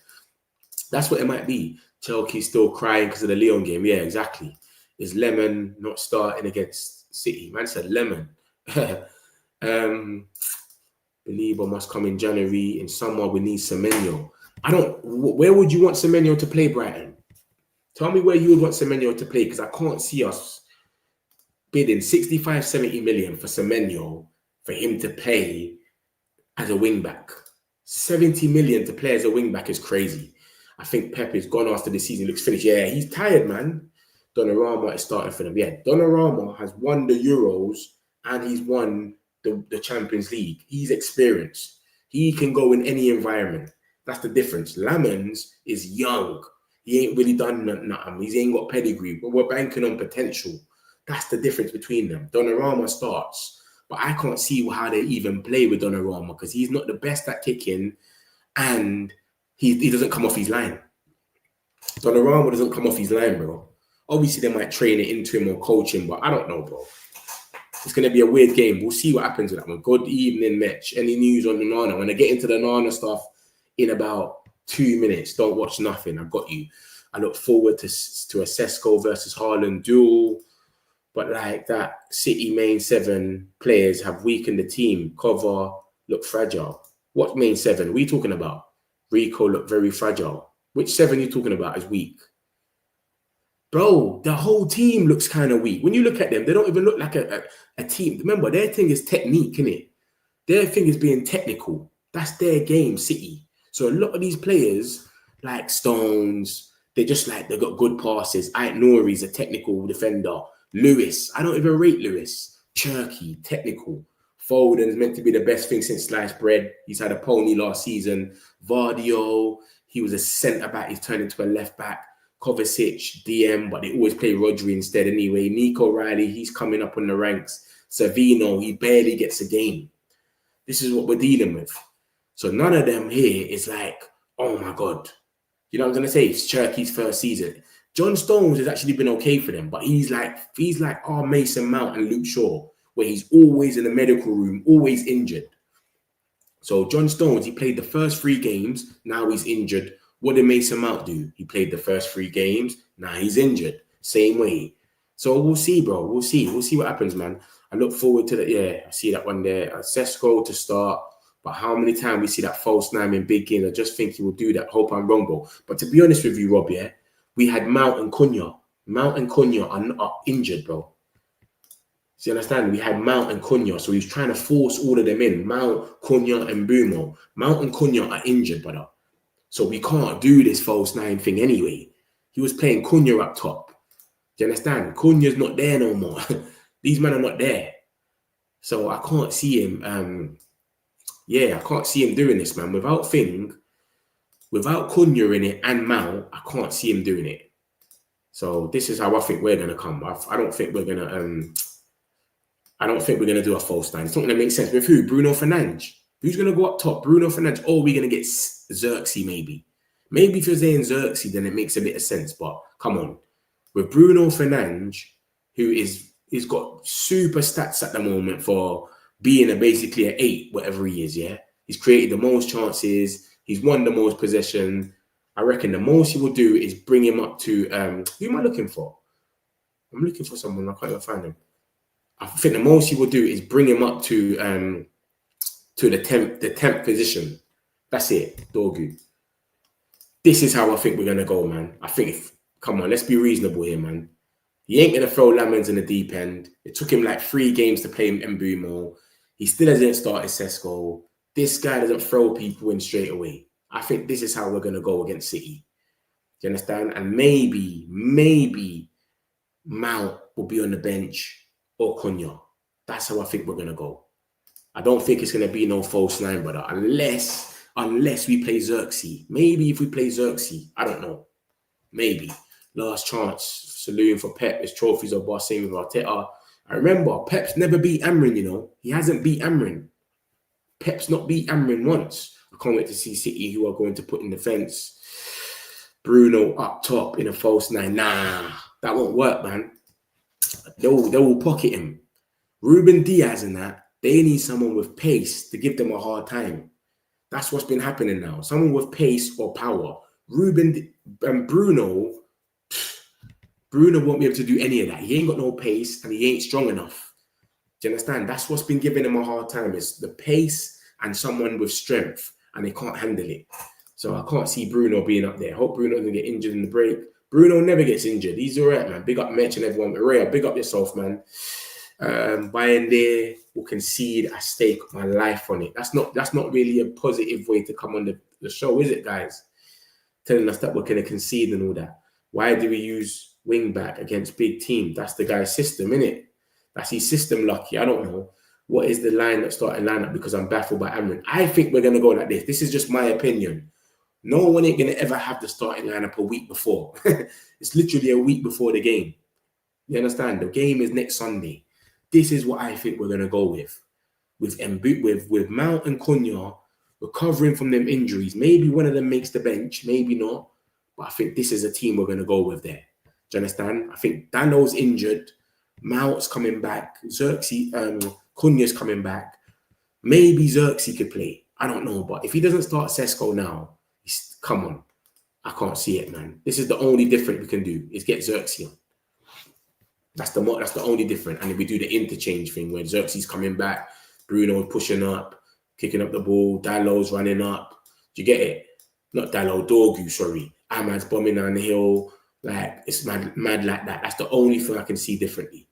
That's what it might be. Chelsea's still crying because of the Lyon game. Yeah, exactly. Is Lemon not starting against City? Man said Lemon. Baleba must come in January. In summer, we need Semenyo. Where would you want Semenyo to play, Brighton? Tell me where you would want Semenyo to play, because I can't see us bidding 65, 70 million for Semenyo for him to play as a wing-back. 70 million to play as a wing-back is crazy. I think Pep is gone after the season. Looks finished. Yeah, he's tired, man. Donnarumma is starting for them. Yeah, Donnarumma has won the Euros and he's won the Champions League. He's experienced. He can go in any environment. That's the difference. Lammens is young. He ain't really done nothing. He ain't got pedigree, but we're banking on potential. That's the difference between them. Donnarumma starts, but I can't see how they even play with Donnarumma because he's not the best at kicking and he doesn't come off his line. Donnarumma doesn't come off his line, bro. Obviously, they might train it into him or coach him, but I don't know, bro. It's going to be a weird game. We'll see what happens with that one. Good evening, Mitch. Any news on Onana? When I get into the Onana stuff in about 2 minutes, don't watch nothing. I've got you. I look forward to a Sesko versus Haaland duel. But like that, City main 7 players have weakened the team. Cover look fragile. What main 7? What are you talking about? Rico look very fragile. Which 7 are you talking about is weak? Bro, the whole team looks kind of weak. When you look at them, they don't even look like a team. Remember, their thing is technique, innit? Their thing is being technical. That's their game, City. So a lot of these players, like Stones, they got good passes. Ait Nouri's a technical defender. Lewis, I don't even rate Lewis. Cherky, technical. Foden's meant to be the best thing since sliced bread. He's had a pony last season. Vardio, he was a centre-back. He's turned into a left-back. Kovacic, DM, but they always play Rodri instead anyway. Nico Riley, he's coming up on the ranks. Savino, he barely gets a game. This is what we're dealing with. So none of them here is like, oh my God. You know what I'm going to say? It's Cherky's first season. John Stones has actually been okay for them, but he's like our Mason Mount and Luke Shaw, where he's always in the medical room, always injured. So John Stones, he played the first 3 games. Now he's injured. What did Mason Mount do? He played the first 3 games. Now he's injured. Same way. So we'll see, bro. We'll see. We'll see what happens, man. I look forward to that. Yeah, I see that one there. Sesko to start. But how many times we see that false 9 in big games? I just think he will do that. Hope I'm wrong, bro. But to be honest with you, Rob, yeah, we had Mount and Cunha. Mount and Cunha are injured, bro. So you understand? We had Mount and Cunha. So he's trying to force all of them in. Mount, Cunha, and Bumo. Mount and Cunha are injured, brother. So we can't do this false nine thing anyway. He was playing Cunha up top. Do you understand? Cunha's not there no more. These men are not there. So I can't see him. I can't see him doing this, man. Without Cunha in it and Mount, I can't see him doing it. So this is how I think we're gonna come. I don't think we're gonna do a false nine. It's not gonna make sense. With who? Bruno Fernandes. Who's gonna go up top? Bruno Fernandes. Or are we gonna get Xerxes maybe? Maybe if you're saying Xerxes, then it makes a bit of sense. But come on, with Bruno Fernandes, he's got super stats at the moment for being basically an 8, whatever he is. Yeah, he's created the most chances. He's won the most possession. I reckon the most he will do is bring him up to who am I looking for? I'm looking for someone. I can't even find him. I think the most he will do is bring him up to the 10th position. That's it, Dorgu. This is how I think we're gonna go, man. I think come on, let's be reasonable here, man. He ain't gonna throw Lammens in the deep end. It took him like 3 games to play Mbumo. He still hasn't started Sesko. This guy doesn't throw people in straight away. I think this is how we're going to go against City. Do you understand? And maybe Mount will be on the bench or Cunha. That's how I think we're going to go. I don't think it's going to be no false nine, brother, unless we play Xerxes. Maybe if we play Xerxes, I don't know. Maybe. Last chance, saloon for Pep. His trophies are boss, same with Arteta. I remember, Pep's never beat Amrin, you know. He hasn't beat Amrin. Pep's not beat Amrin once. I can't wait to see City, who are going to put in defence. Bruno up top in a false nine. Nah, that won't work, man. They will pocket him. Ruben Diaz and that, they need someone with pace to give them a hard time. That's what's been happening now. Someone with pace or power. Bruno won't be able to do any of that. He ain't got no pace and he ain't strong enough. Do you understand? That's what's been giving him a hard time. Is the pace and someone with strength, and they can't handle it. So I can't see Bruno being up there. Hope Bruno doesn't get injured in the break. Bruno never gets injured. He's all right, man. Big up Mitch and everyone. Ray, big up yourself, man. Bayern there will concede. I stake my life on it. That's not really a positive way to come on the show, is it, guys? Telling us that we're going to concede and all that. Why do we use wing back against big team? That's the guy's system, innit? That's his system, Lucky. I don't know. What is the starting lineup? Because I'm baffled by Amrin. I think we're going to go like this. This is just my opinion. No one ain't going to ever have the starting lineup a week before. It's literally a week before the game. You understand? The game is next Sunday. This is what I think we're going to go with. With Mount and Cunha recovering from them injuries. Maybe one of them makes the bench, maybe not. But I think this is a team we're going to go with there. Do you understand? I think Dano's injured. Mount's coming back. Xerxes, Cunha's coming back. Maybe Xerxes could play. I don't know. But if he doesn't start Sesko now, come on. I can't see it, man. This is the only difference we can do is get Xerxes on. That's the only difference. And if we do the interchange thing where Xerxes coming back, Bruno pushing up, kicking up the ball, Dalot's running up. Do you get it? Not Dalot, Dorgu, sorry. Ahmad's bombing down the hill. Like, it's mad like that. That's the only thing I can see differently.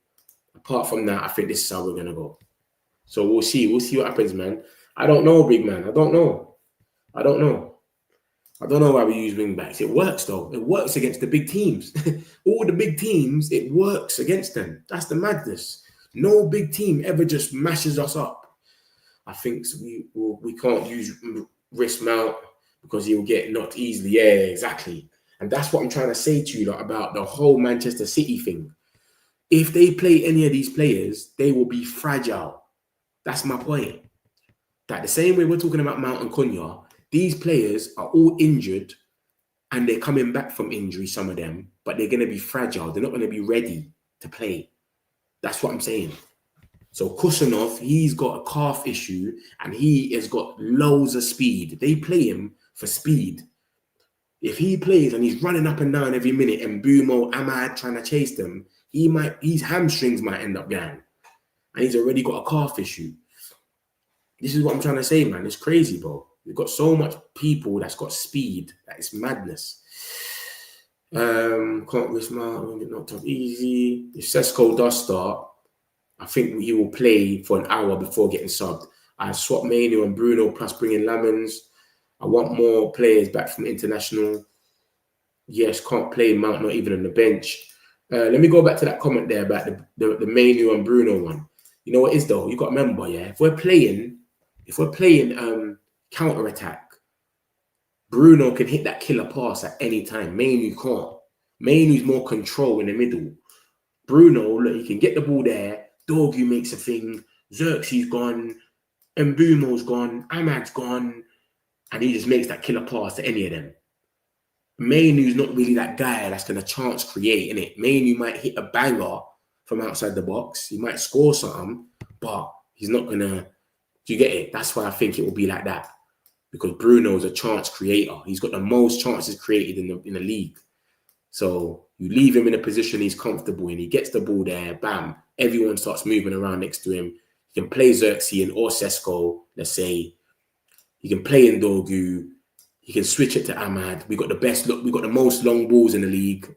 Apart from that, I think this is how we're going to go. So we'll see. We'll see what happens, man. I don't know, big man. I don't know why we use wing backs. It works, though. It works against the big teams. All the big teams, it works against them. That's the madness. No big team ever just mashes us up. I think we can't risk Mount because he'll get knocked easily. Yeah, exactly. And that's what I'm trying to say to you about the whole Manchester City thing. If they play any of these players, they will be fragile. That's my point. That the same way we're talking about Mount and Cunha, these players are all injured and they're coming back from injury, some of them, but they're going to be fragile. They're not going to be ready to play. That's what I'm saying. So Kusanov, he's got a calf issue and he has got loads of speed. They play him for speed. If he plays and he's running up and down every minute and Mbumo, Ahmad trying to chase them, his hamstrings might end up going. And he's already got a calf issue. This is what I'm trying to say, man. It's crazy, bro. We've got so much people that's got speed that it's madness. Can't risk Mount, get knocked off easy. If Sesko does start, I think he will play for an hour before getting subbed. I swap Manu and Bruno plus bring in Lammens. I want more players back from international. Yes, can't play Mount, not even on the bench. Let me go back to that comment there about the Manu and Bruno one. You know what it is though? You got to remember, yeah, if we're playing counter attack, Bruno can hit that killer pass at any time. Manu can't. Manu's more control in the middle. Bruno, look, he can get the ball there. Dorgu makes a thing. Xerxes gone. Mbumo's gone. Ahmad's gone. And he just makes that killer pass to any of them. Manu's not really that guy that's going to chance create, innit? Manu might hit a banger from outside the box. He might score something, but he's not going to... Do you get it? That's why I think it will be like that. Because Bruno's a chance creator. He's got the most chances created in the league. So you leave him in a position he's comfortable in. He gets the ball there, bam. Everyone starts moving around next to him. He can play Xerxes or Sesko, let's say. He can play in Dorgu. He can switch it to Ahmad. We got the best look. We got the most long balls in the league.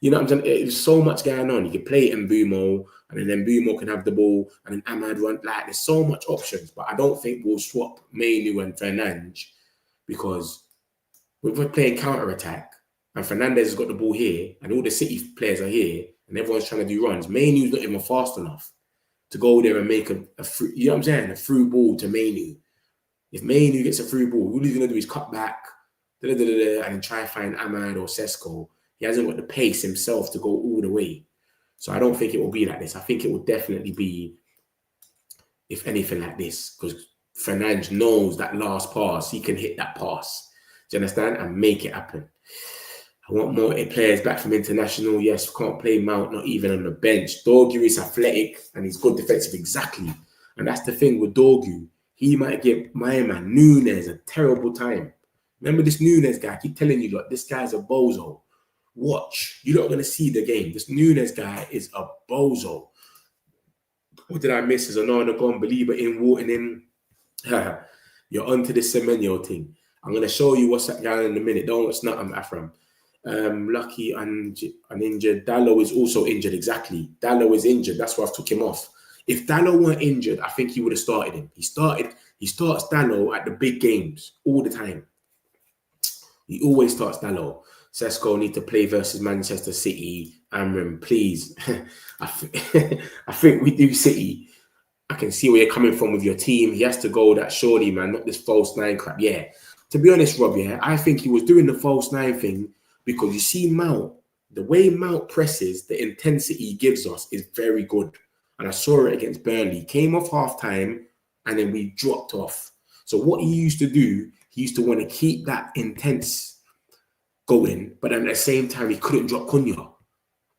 You know what I'm saying? There's so much going on. You can play Mbumo, and then Mbumo can have the ball, and then Ahmad run. Like, there's so much options. But I don't think we'll swap Manu and Fernandes because we're playing counter attack, and Fernandes has got the ball here, and all the City players are here, and everyone's trying to do runs. Manu's not even fast enough to go there and make a free, you know what I'm saying? A through ball to Manu. If Manu gets a through ball, all he's going to do is cut back, and then try to find Ahmad or Sesko. He hasn't got the pace himself to go all the way. So I don't think it will be like this. I think it will definitely be, if anything, like this. Because Fernandes knows that last pass, he can hit that pass. Do you understand? And make it happen. I want more players back from international. Yes, can't play Mount, not even on the bench. Dorgu is athletic and he's good defensive. Exactly. And that's the thing with Dorgu. He might give my man Nunes a terrible time. Remember this Nunes guy? I keep telling you, look, this guy's a bozo. Watch. You're not going to see the game. This Nunes guy is a bozo. What did I miss? Is Onana gone? Baleba in, Wharton in. You're onto this Semenyo thing. I'm going to show you what's going on in a minute. Don't watch nothing, Afram. Lucky and injured. Dallo is also injured. Exactly. Dallo is injured. That's why I've took him off. If Dallo weren't injured, I think he would have started him. He starts Dallo at the big games all the time. He always starts Dallo. Sesko need to play versus Manchester City. Amram, please. I think we do City. I can see where you're coming from with your team. He has to go that surely, man, not this false nine crap. Yeah. To be honest, Rob, yeah, I think he was doing the false nine thing because you see Mount, the way Mount presses, the intensity he gives us is very good. And I saw it against Burnley. Came off half-time, and then we dropped off. So what he used to do, he used to want to keep that intense going, but then at the same time, he couldn't drop Cunha.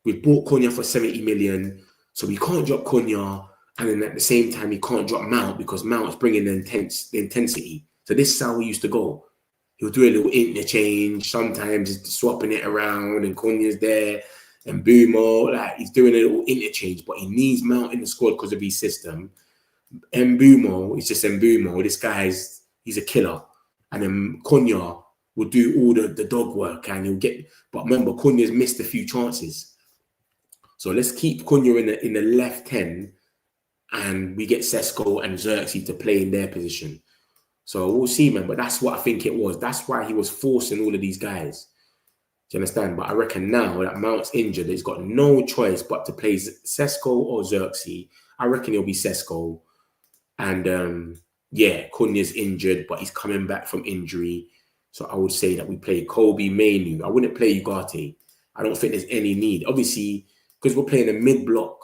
We bought Cunha for 70 million, so we can't drop Cunha, and then at the same time, he can't drop Mount because Mount's bringing the intensity. So this is how we used to go. He'll do a little interchange. Sometimes he's swapping it around, and Cunha's there. And Mbumo, like he's doing a little interchange, but he needs Mount in the squad because of his system. Mbumo is just Mbumo. This guy's, he's a killer. And then Cunha will do all the dog work and he'll get, but remember, Cunha's missed a few chances. So let's keep Cunha in the left 10 and we get Sesko and Xerxes to play in their position. So we'll see, man. But that's what I think it was. That's why he was forcing all of these guys. Do you understand? But I reckon now that Mount's injured, he's got no choice but to play Sesko or Xerxes. I reckon it'll be Sesko. And yeah, Cunha's injured, but he's coming back from injury. So I would say that we play Kobe, Manu. I wouldn't play Ugarte. I don't think there's any need. Obviously, because we're playing a mid-block.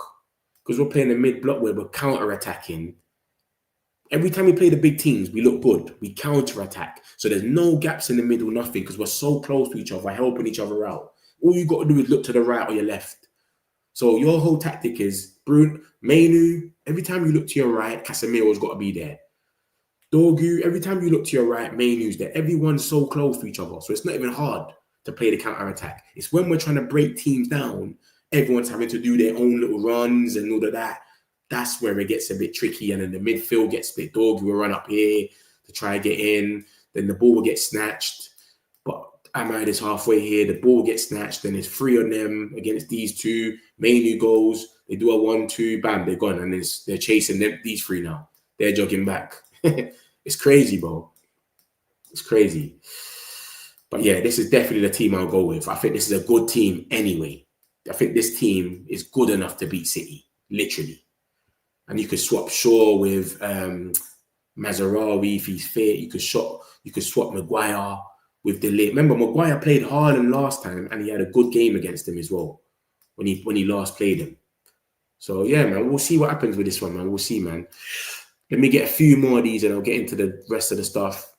Because we're playing a mid-block where we're counter-attacking. Every time we play the big teams, we look good. We counter-attack. So there's no gaps in the middle, nothing, because we're so close to each other, helping each other out. All you got to do is look to the right or your left. So your whole tactic is, Manu, every time you look to your right, Casemiro's got to be there. Dorgu, every time you look to your right, Manu's there. Everyone's so close to each other. So it's not even hard to play the counter-attack. It's when we're trying to break teams down, everyone's having to do their own little runs and all of that. That's where it gets a bit tricky. And then the midfield gets split. Dorgu will run up here to try to get in. Then the ball will get snatched. But Ahmad is halfway here. The ball gets snatched. Then it's 3 on them against these two. Manu goes. They do a 1-2. Bam, they're gone. And they're chasing them, these 3 now. They're jogging back. It's crazy, bro. It's crazy. But yeah, this is definitely the team I'll go with. I think this is a good team anyway. I think this team is good enough to beat City, literally. And you could swap Shaw with Mazarawi if he's fit. You could swap Maguire with De Ligt. Remember, Maguire played Haaland last time, and he had a good game against him as well when he last played him. So yeah, man, we'll see what happens with this one, man. We'll see, man. Let me get a few more of these, and I'll get into the rest of the stuff.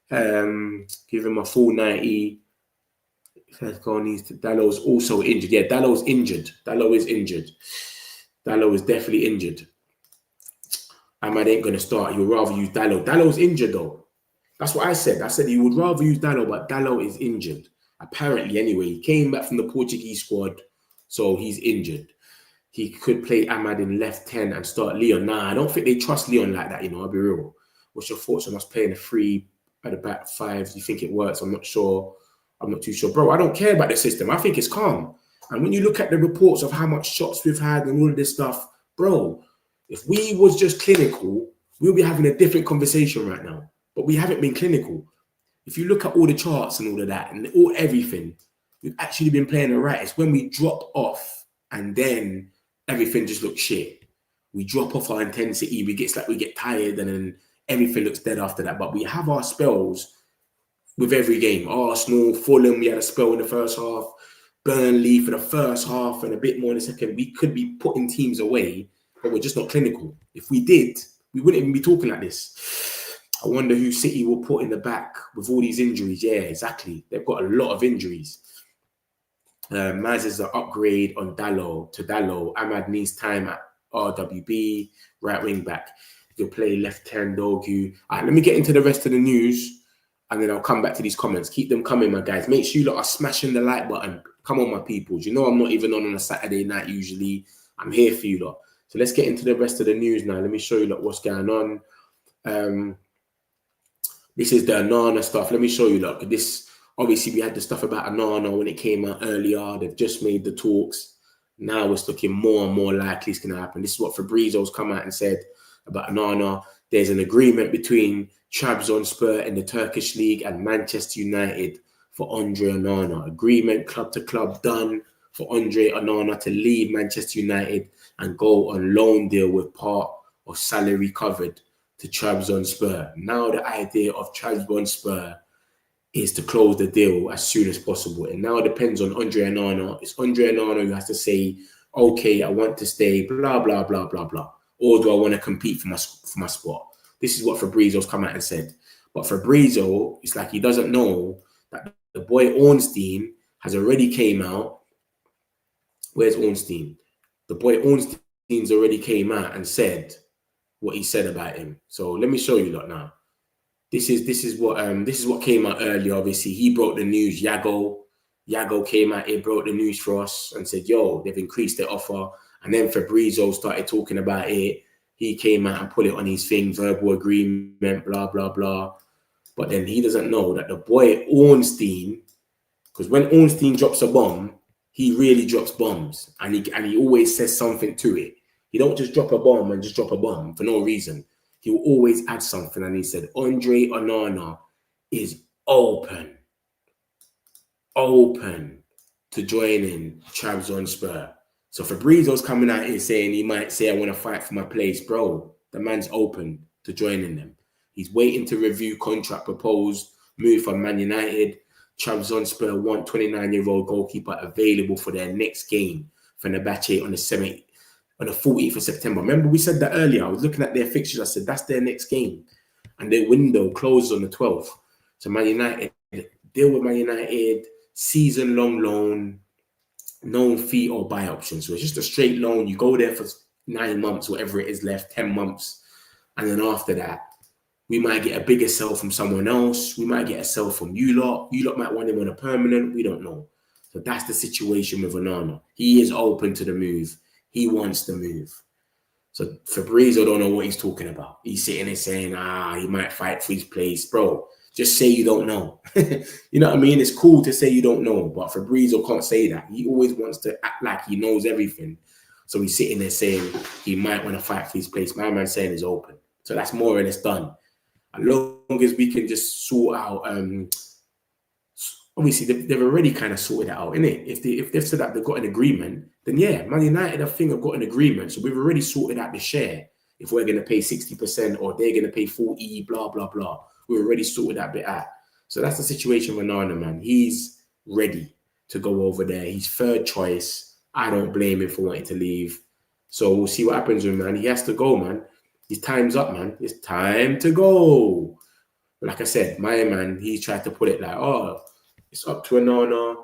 Give him a full 90. Dallow's also injured. Yeah, Dallow's injured. Dallow is injured. Dallow is definitely injured. Ahmad ain't going to start. You'd rather use Dallow. Dallow's injured, though. That's what I said. I said you would rather use Dallow, but Dallow is injured. Apparently, anyway. He came back from the Portuguese squad, so he's injured. He could play Ahmad in left 10 and start Leon. Nah, I don't think they trust Leon like that, I'll be real. What's your thoughts on us playing a 3 at the back 5? Do you think it works? I'm not sure. I'm not too sure. Bro, I don't care about the system. I think it's calm. And when you look at the reports of how much shots we've had and all of this stuff, bro, if we was just clinical, we'll be having a different conversation right now. But we haven't been clinical. If you look at all the charts and all of that and everything, we've actually been playing all right. It's when we drop off and then everything just looks shit. We drop off our intensity. We get tired and then everything looks dead after that. But we have our spells with every game. Arsenal, Fulham, we had a spell in the first half. Burnley for the first half and a bit more in the second. We could be putting teams away, but we're just not clinical. If we did, we wouldn't even be talking like this. I wonder who City will put in the back with all these injuries. Yeah, exactly. They've got a lot of injuries. Maz is an upgrade on Dallow. Ahmad needs time at RWB, right wing back. He'll play left 10, Dogu. All right, let me get into the rest of the news and then I'll come back to these comments. Keep them coming, my guys. Make sure you lot are smashing the like button. Come on, my peoples. You know I'm not even on a Saturday night usually. I'm here for you lot. So let's get into the rest of the news now. Let me show you lot what's going on. This is the Onana stuff. Let me show you lot. This, obviously, we had the stuff about Onana when it came out earlier. They've just made the talks. Now it's looking more and more likely it's going to happen. This is what Fabrizio's come out and said about Onana. There's an agreement between Trabzonspor in the Turkish league and Manchester United for Andre Onana. Agreement club to club done for Andre Onana to leave Manchester United and go on loan deal with part of salary covered to Trabzonspor. Now the idea of Trabzonspor is to close the deal as soon as possible. It now depends on Andre Onana. It's Andre Onana who has to say, okay, I want to stay, blah, blah, blah, blah, blah. Or do I want to compete for my spot? This is what Fabrizio's come out and said. But Fabrizio, it's like he doesn't know that the boy Ornstein has already came out. Where's Ornstein? The boy Ornstein's already came out and said what he said about him. So let me show you that now. This is what came out earlier. Obviously, he broke the news. Yago came out, he broke the news for us and said, yo, they've increased their offer. And then Fabrizio started talking about it. He came out and put it on his thing, verbal agreement, blah, blah, blah. But then he doesn't know that the boy Ornstein, because when Ornstein drops a bomb, he really drops bombs. And he always says something to it. He don't just drop a bomb and just drop a bomb for no reason. He will always add something. And he said, Andre Onana is open to joining Trabzonspor. So Fabrizio's coming out here saying he might say, I want to fight for my place. Bro, the man's open to joining them. He's waiting to review contract proposed, move from Man United. Trabzonspor want 29-year-old goalkeeper available for their next game for Fenerbahce on the 14th of September. Remember, we said that earlier. I was looking at their fixtures. I said, that's their next game. And their window closes on the 12th. So Man United, deal with Man United, season-long loan, no fee or buy option. So it's just a straight loan. You go there for 9 months, whatever it is left, 10 months. And then after that, we might get a bigger sell from someone else. We might get a sell from you lot. You lot might want him on a permanent. We don't know. So that's the situation with Onana. He is open to the move. He wants the move. So Fabrizio don't know what he's talking about. He's sitting there saying, he might fight for his place. Bro, just say you don't know. You know what I mean? It's cool to say you don't know, but Fabrizio can't say that. He always wants to act like he knows everything. So he's sitting there saying he might want to fight for his place. My man saying he's open. So that's more or less done. A load as we can just sort out, obviously they've already kind of sorted it out, innit? If they've said that they've got an agreement, then yeah, Man United, I think, have got an agreement. So we've already sorted out the share. If we're going to pay 60% or they're going to pay 40, blah, blah, blah. We've already sorted that bit out. So that's the situation with Onana, man. He's ready to go over there. He's third choice. I don't blame him for wanting to leave. So we'll see what happens with him, man. He has to go, man. His time's up, man. It's time to go. But like I said, my man, he tried to put it like, oh, it's up to Onana.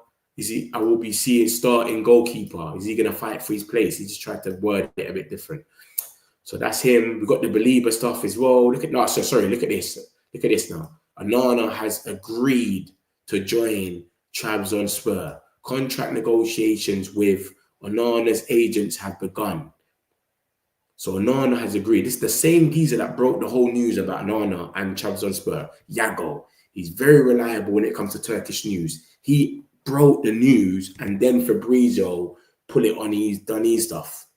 I will be seeing starting goalkeeper. Is he going to fight for his place? He just tried to word it a bit different. So that's him. We've got the Baleba stuff as well. Look at this. Look at this now. Onana has agreed to join Trabzonspor. Contract negotiations with Onana's agents have begun. So Onana has agreed. This is the same geezer that broke the whole news about Onana and Trabzonspor. Yago. He's very reliable when it comes to Turkish news. He broke the news and then Fabrizio put it on done his stuff.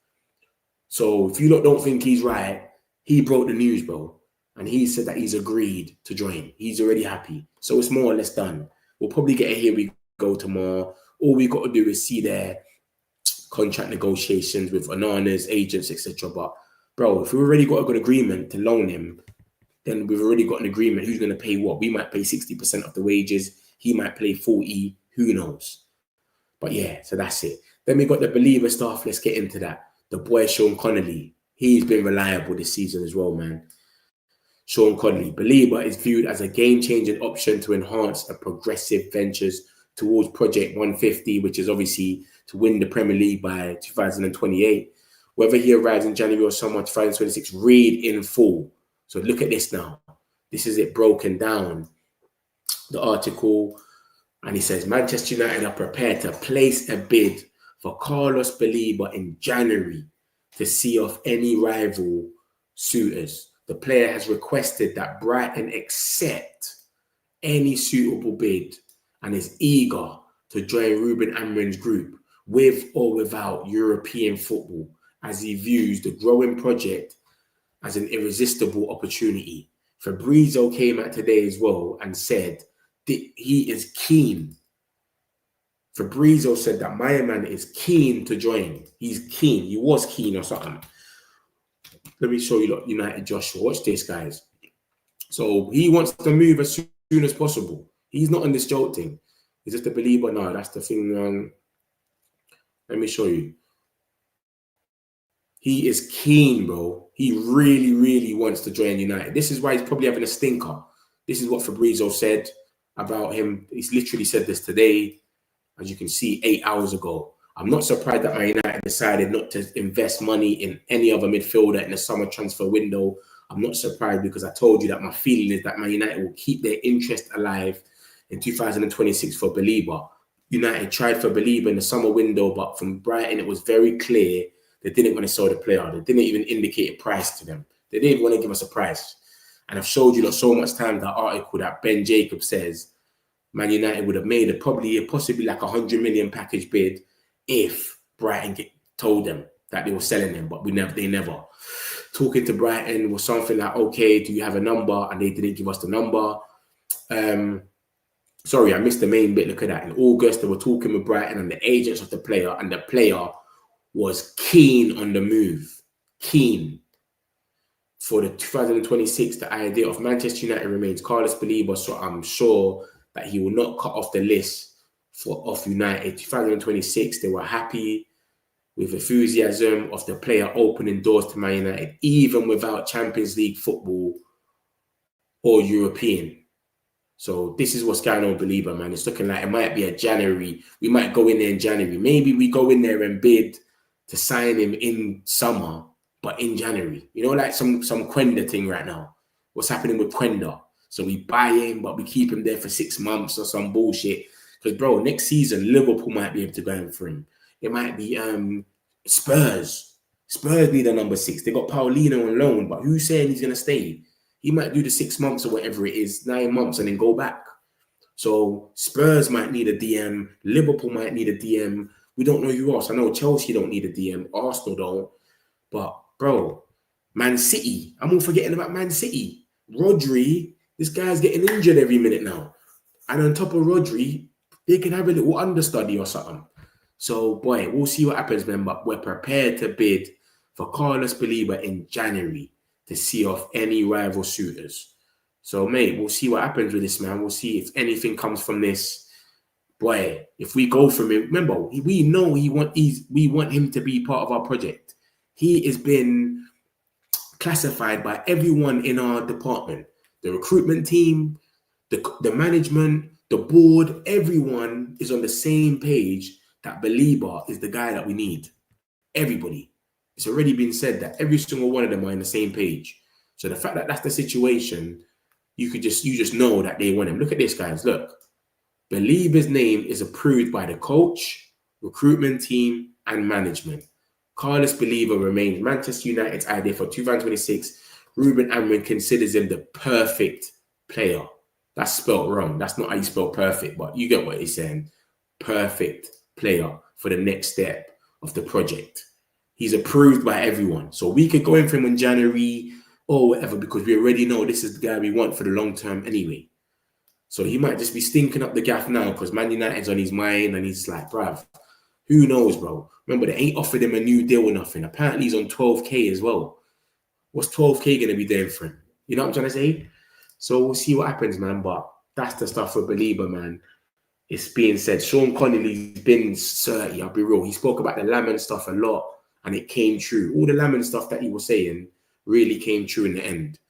So if you lot don't think he's right, he broke the news, bro. And he said that he's agreed to join. He's already happy. So it's more or less done. We'll probably get a here we go tomorrow. All we got to do is see their contract negotiations with Onana's agents, etc. But, bro, if we've already got a good agreement to loan him, then we've already got an agreement who's going to pay what. We might pay 60% of the wages. He might pay 40. Who knows? But yeah, so that's it. Then we got the Baleba stuff. Let's get into that. The boy, Sean Connolly. He's been reliable this season as well, man. Sean Connolly. Baleba is viewed as a game-changing option to enhance a progressive ventures towards Project 150, which is obviously to win the Premier League by 2028. Whether he arrives in January or summer 2026, read in full. So look at this now. This is it broken down. The article, and he says, Manchester United are prepared to place a bid for Carlos Baleba in January to see off any rival suitors. The player has requested that Brighton accept any suitable bid and is eager to join Ruben Amorim's group with or without European football, as he views the growing project as an irresistible opportunity. Fabrizio came out today as well and said that he is keen. Fabrizio said that my man is keen to join. He's keen. He was keen or something. Let me show you, look, United Joshua. Watch this, guys. So he wants to move as soon as possible. He's not on this joke thing. Is this the Baleba? No, that's the thing. Let me show you. He is keen, bro. He really, really wants to join United. This is why he's probably having a stinker. This is what Fabrizio said about him. He's literally said this today, as you can see, 8 hours ago. I'm not surprised that Man United decided not to invest money in any other midfielder in the summer transfer window. I'm not surprised because I told you that my feeling is that Man United will keep their interest alive in 2026 for Baleba. United tried for Baleba in the summer window, but from Brighton, it was very clear they didn't want to sell the player. They didn't even indicate a price to them. They didn't even want to give us a price. And I've showed you so much time that article that Ben Jacobs says Man United would have made possibly like 100 million package bid if Brighton told them that they were selling him, but they never. Talking to Brighton was something like, okay, do you have a number? And they didn't give us the number. Sorry, I missed the main bit. Look at that. In August, they were talking with Brighton and the agents of the player, and the player was keen on the move. Keen. For the 2026, the idea of Manchester United remains Carlos Baleba, so I'm sure that he will not cut off the list of United. 2026, they were happy with enthusiasm of the player opening doors to Man United, even without Champions League football or European. So this is what's going on with Baleba, man. It's looking like it might be a January. We might go in there in January. Maybe we go in there and bid to sign him in summer, but in January. You know, like some Quenda thing right now. What's happening with Quenda? So we buy him, but we keep him there for 6 months or some bullshit. Because, bro, next season, Liverpool might be able to go in for him. It might be Spurs. Spurs need a number 6. They got Paulinho on loan, but who's saying he's going to stay? He might do the 6 months or whatever it is, 9 months, and then go back. So Spurs might need a DM. Liverpool might need a DM. We don't know who else. I know Chelsea don't need a DM. Arsenal don't. But, bro, Man City. I'm all forgetting about Man City. Rodri This guy's getting injured every minute now. And on top of Rodri, they can have a little understudy or something. So, boy, we'll see what happens, man. But we're prepared to bid for Carlos Baleba in January to see off any rival suitors. So, mate, we'll see what happens with this, man. We'll see if anything comes from this. Boy, if we go from him, remember, we know we want him to be part of our project. He has been classified by everyone in our department, the recruitment team, the management, the board, everyone is on the same page that Baleba is the guy that we need. Everybody. It's already been said that every single one of them are on the same page. So the fact that that's the situation, you just know that they want him. Look at this, guys. Look. Baleba's name is approved by the coach, recruitment team, and management. Carlos Baleba remains Manchester United's idea for 2026. Ruben Amorim considers him the perfect player. That's spelled wrong. That's not how you spell perfect, but you get what he's saying. Perfect player for the next step of the project. He's approved by everyone. So we could go in for him in January or whatever because we already know this is the guy we want for the long term anyway. So he might just be stinking up the gaff now because Man United's on his mind and he's like, bruv, who knows, bro? Remember, they ain't offered him a new deal or nothing. Apparently, he's on 12K as well. What's 12K going to be doing for him? You know what I'm trying to say? So we'll see what happens, man. But that's the stuff for Baleba, man. It's being said. Sean Connolly's been 30, I'll be real. He spoke about the Lammens stuff a lot and it came true. All the Lammens stuff that he was saying really came true in the end.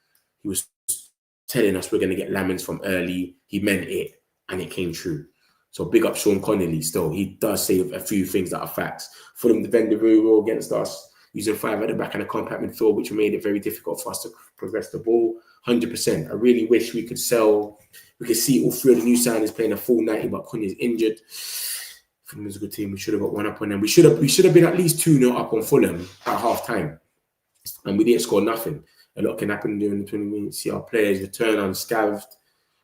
He was telling us we're going to get Lammens from early. He meant it, and it came true. So big up Sean Connolly still. He does say a few things that are facts. Fulham defended very well against us, using 5 at the back and a compact midfield, which made it very difficult for us to progress the ball. 100%. I really wish we could see all 3 of the new signings playing a full 90, but Cunha's injured. Fulham is a good team. We should have got one up on them. We should have been at least 2-0 up on Fulham at half time. And we didn't score nothing. A lot can happen during the 20 minutes. See our players return unscathed.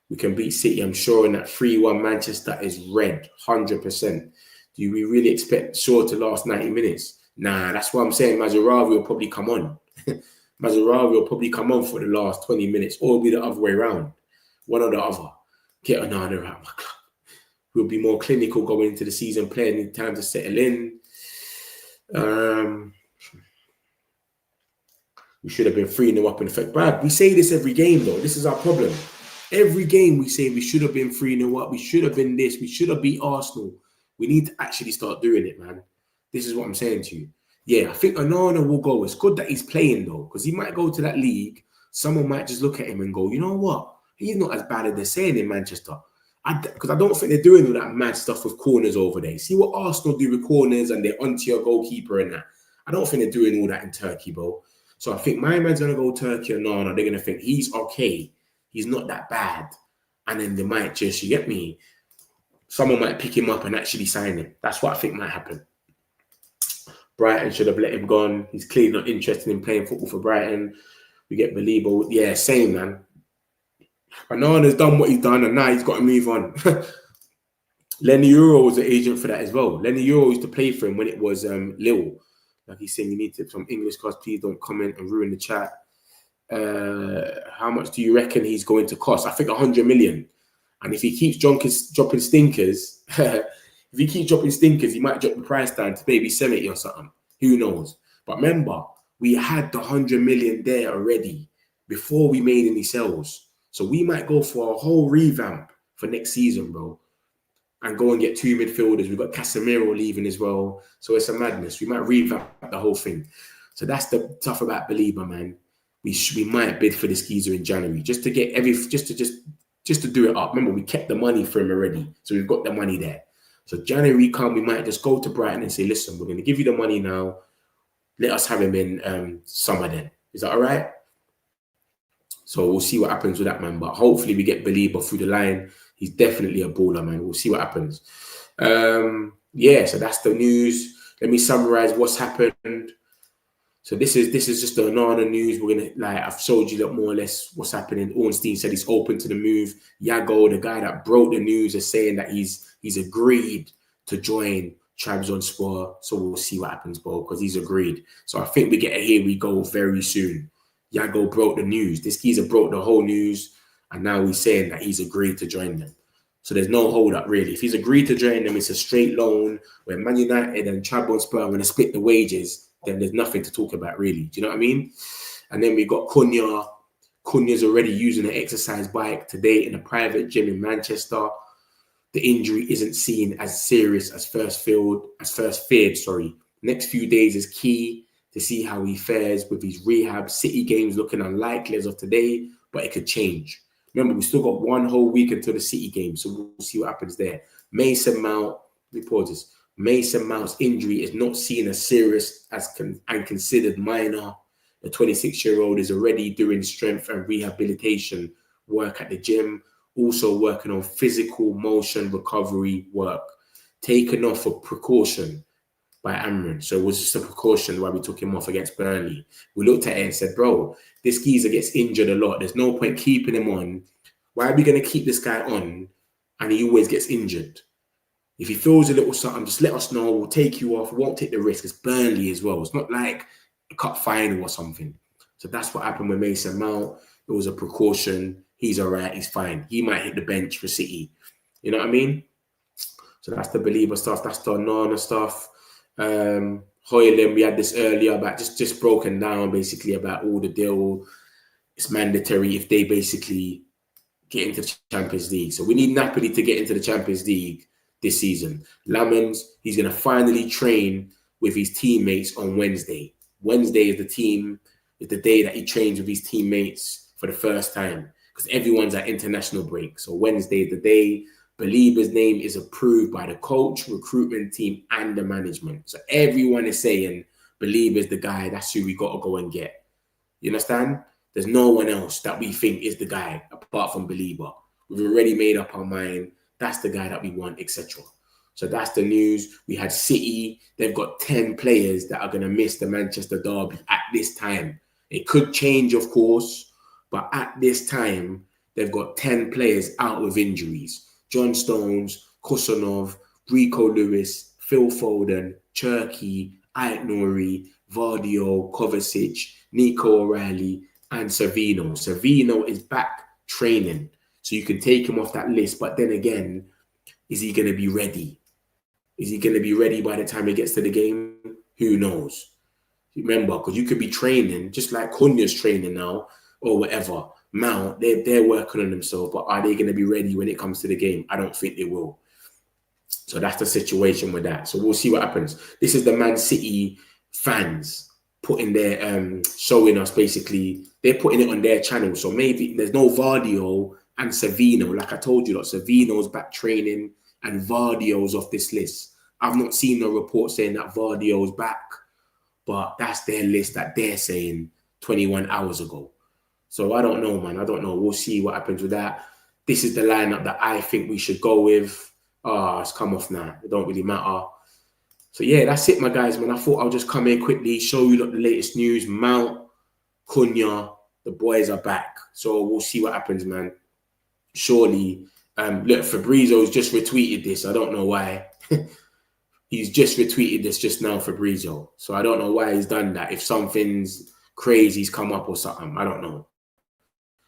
We can beat City, I'm sure, and that 3-1 Manchester is red, 100%. Do we really expect Shaw to last 90 minutes? Nah, that's why I'm saying Mazarawi will probably come on. Mazarawi will probably come on for the last 20 minutes, or it'll be the other way around. One or the other. Get Onana out. We'll be more clinical going into the season, playing time to settle in. We should have been 3-0 up in effect. Brad, we say this every game, though. This is our problem. Every game we say we should have been 3-0 up. We should have been this. We should have beat Arsenal. We need to actually start doing it, man. This is what I'm saying to you. Yeah, I think Onana will go. It's good that he's playing, though, because he might go to that league. Someone might just look at him and go, you know what? He's not as bad as they're saying in Manchester. Because I don't think they're doing all that mad stuff with corners over there. See what Arsenal do with corners and they're onto your goalkeeper and that. I don't think they're doing all that in Turkey, bro. So I think my man's going to go Turkey or Onana. They're going to think he's okay. He's not that bad. And then they might just, you get me? Someone might pick him up and actually sign him. That's what I think might happen. Brighton should have let him go on. He's clearly not interested in playing football for Brighton. We get Baleba. Yeah, same, man. Onana's done what he's done and now he's got to move on. Lenny Euro was the agent for that as well. Lenny Euro used to play for him when it was Lille. Like he's saying, you need to some English class. Please don't comment and ruin the chat. How much do you reckon he's going to cost? I think 100 million. And if he keeps dropping stinkers, he might drop the price down to maybe 70 or something. Who knows? But remember, we had the 100 million there already before we made any sales. So we might go for a whole revamp for next season, bro. And go and get 2 midfielders. We've got Casemiro leaving as well. So it's a madness. We might revamp the whole thing. So that's the tough about Baleba, man. We might bid for this geezer in January just to get just to do it up. Remember, we kept the money for him already. So we've got the money there. So January come, we might just go to Brighton and say, listen, we're going to give you the money now. Let us have him in summer then. Is that all right? So we'll see what happens with that, man. But hopefully we get Baleba through the line. He's definitely a baller, man. We'll see what happens. Yeah, so that's the news. Let me summarize what's happened. So this is just the Onana news. We're gonna I've showed you that more or less what's happening. Ornstein said he's open to the move. Yago, the guy that broke the news, is saying that he's agreed to join Trabzonspor. So we'll see what happens, bro, because he's agreed. So I think we get a here we go very soon. Yago broke the news. This geezer broke the whole news. And now he's saying that he's agreed to join them. So there's no hold up, really. If he's agreed to join them, it's a straight loan where Man United and Trabzonspor are going to split the wages, then there's nothing to talk about, really. Do you know what I mean? And then we got Cunha. Cunha's already using an exercise bike today in a private gym in Manchester. The injury isn't seen as serious as first feared. Next few days is key to see how he fares with his rehab. City games looking unlikely as of today, but it could change. Remember, we still got one whole week until the City game, so we'll see what happens there. Mason Mount, let me pause this. Mason Mount's injury is not seen as serious and considered minor. The 26-year-old is already doing strength and rehabilitation work at the gym, also working on physical motion recovery work, taken off for precaution by Amrin. So it was just a precaution why we took him off against Burnley. We looked at it and said, bro, this geezer gets injured a lot. There's no point keeping him on. Why are we going to keep this guy on and he always gets injured? If he feels a little something, just let us know. We'll take you off. We won't take the risk. It's Burnley as well. It's not like a cup final or something. So that's what happened with Mason Mount. It was a precaution. He's all right. He's fine. He might hit the bench for City. You know what I mean? So that's the Baleba stuff. That's the Onana stuff. Højlund, we had this earlier about just broken down basically about all the deal. It's mandatory if they basically get into the Champions League. So we need Napoli to get into the Champions League this season. Lammens, he's going to finally train with his teammates on Wednesday. Wednesday is the day that he trains with his teammates for the first time because everyone's at international break. So Wednesday is the day. Baleba's name is approved by the coach, recruitment team, and the management. So everyone is saying Baleba's the guy. That's who we got to go and get. You understand? There's no one else that we think is the guy apart from Baleba. We've already made up our mind. That's the guy that we want, etc. So that's the news. We had City. They've got 10 players that are going to miss the Manchester derby at this time. It could change, of course, but at this time, they've got 10 players out with injuries. John Stones, Kusanov, Rico Lewis, Phil Foden, Cherky, Ait Nouri, Vardio, Kovacic, Nico O'Reilly, and Savino. Savino is back training, so you can take him off that list. But then again, is he going to be ready? Is he going to be ready by the time he gets to the game? Who knows? Remember, because you could be training, just like Cunha's training now, or whatever. Mount, they're working on themselves, but are they going to be ready when it comes to the game? I don't think they will. So that's the situation with that. So we'll see what happens. This is the Man City fans putting their showing us basically. They're putting it on their channel. So maybe there's no Vardio and Savino. Like I told you, like Savino's back training and Vardio's off this list. I've not seen no report saying that Vardio's back, but that's their list that they're saying 21 hours ago. So I don't know, man. I don't know. We'll see what happens with that. This is the lineup that I think we should go with. It's come off now. It don't really matter. So yeah, that's it, my guys, man. I thought I'll just come in quickly, show you the latest news. Mount, Cunha, the boys are back. So we'll see what happens, man. Surely, look, Fabrizio's just retweeted this. I don't know why. He's just retweeted this just now, Fabrizio. So I don't know why he's done that. If something's crazy's come up or something, I don't know.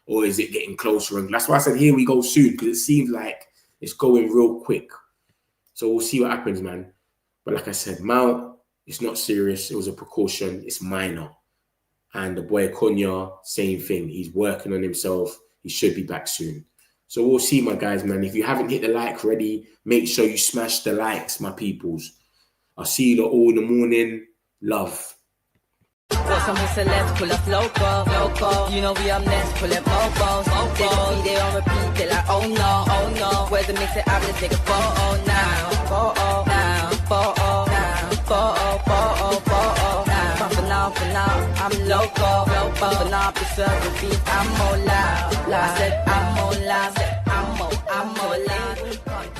Or is it getting closer? And that's why I said here we go soon, because it seems like it's going real quick. So we'll see what happens, man. But like I said, Mount, it's not serious. It was a precaution. It's minor. And the boy Cunha, same thing. He's working on himself. He should be back soon. So we'll see, my guys, man. If you haven't hit the like already, make sure you smash the likes, my peoples. I'll see you all in the morning. Love. Got some celebs, pull up local. You know we up next, pull up mobos. They don't see, they on repeat, they're like, oh no. Where's the mix it up, let's take a photo now. For now, I'm local. For now, preserve the beat, I'm more loud. I said I'm more loud, I'm more loud.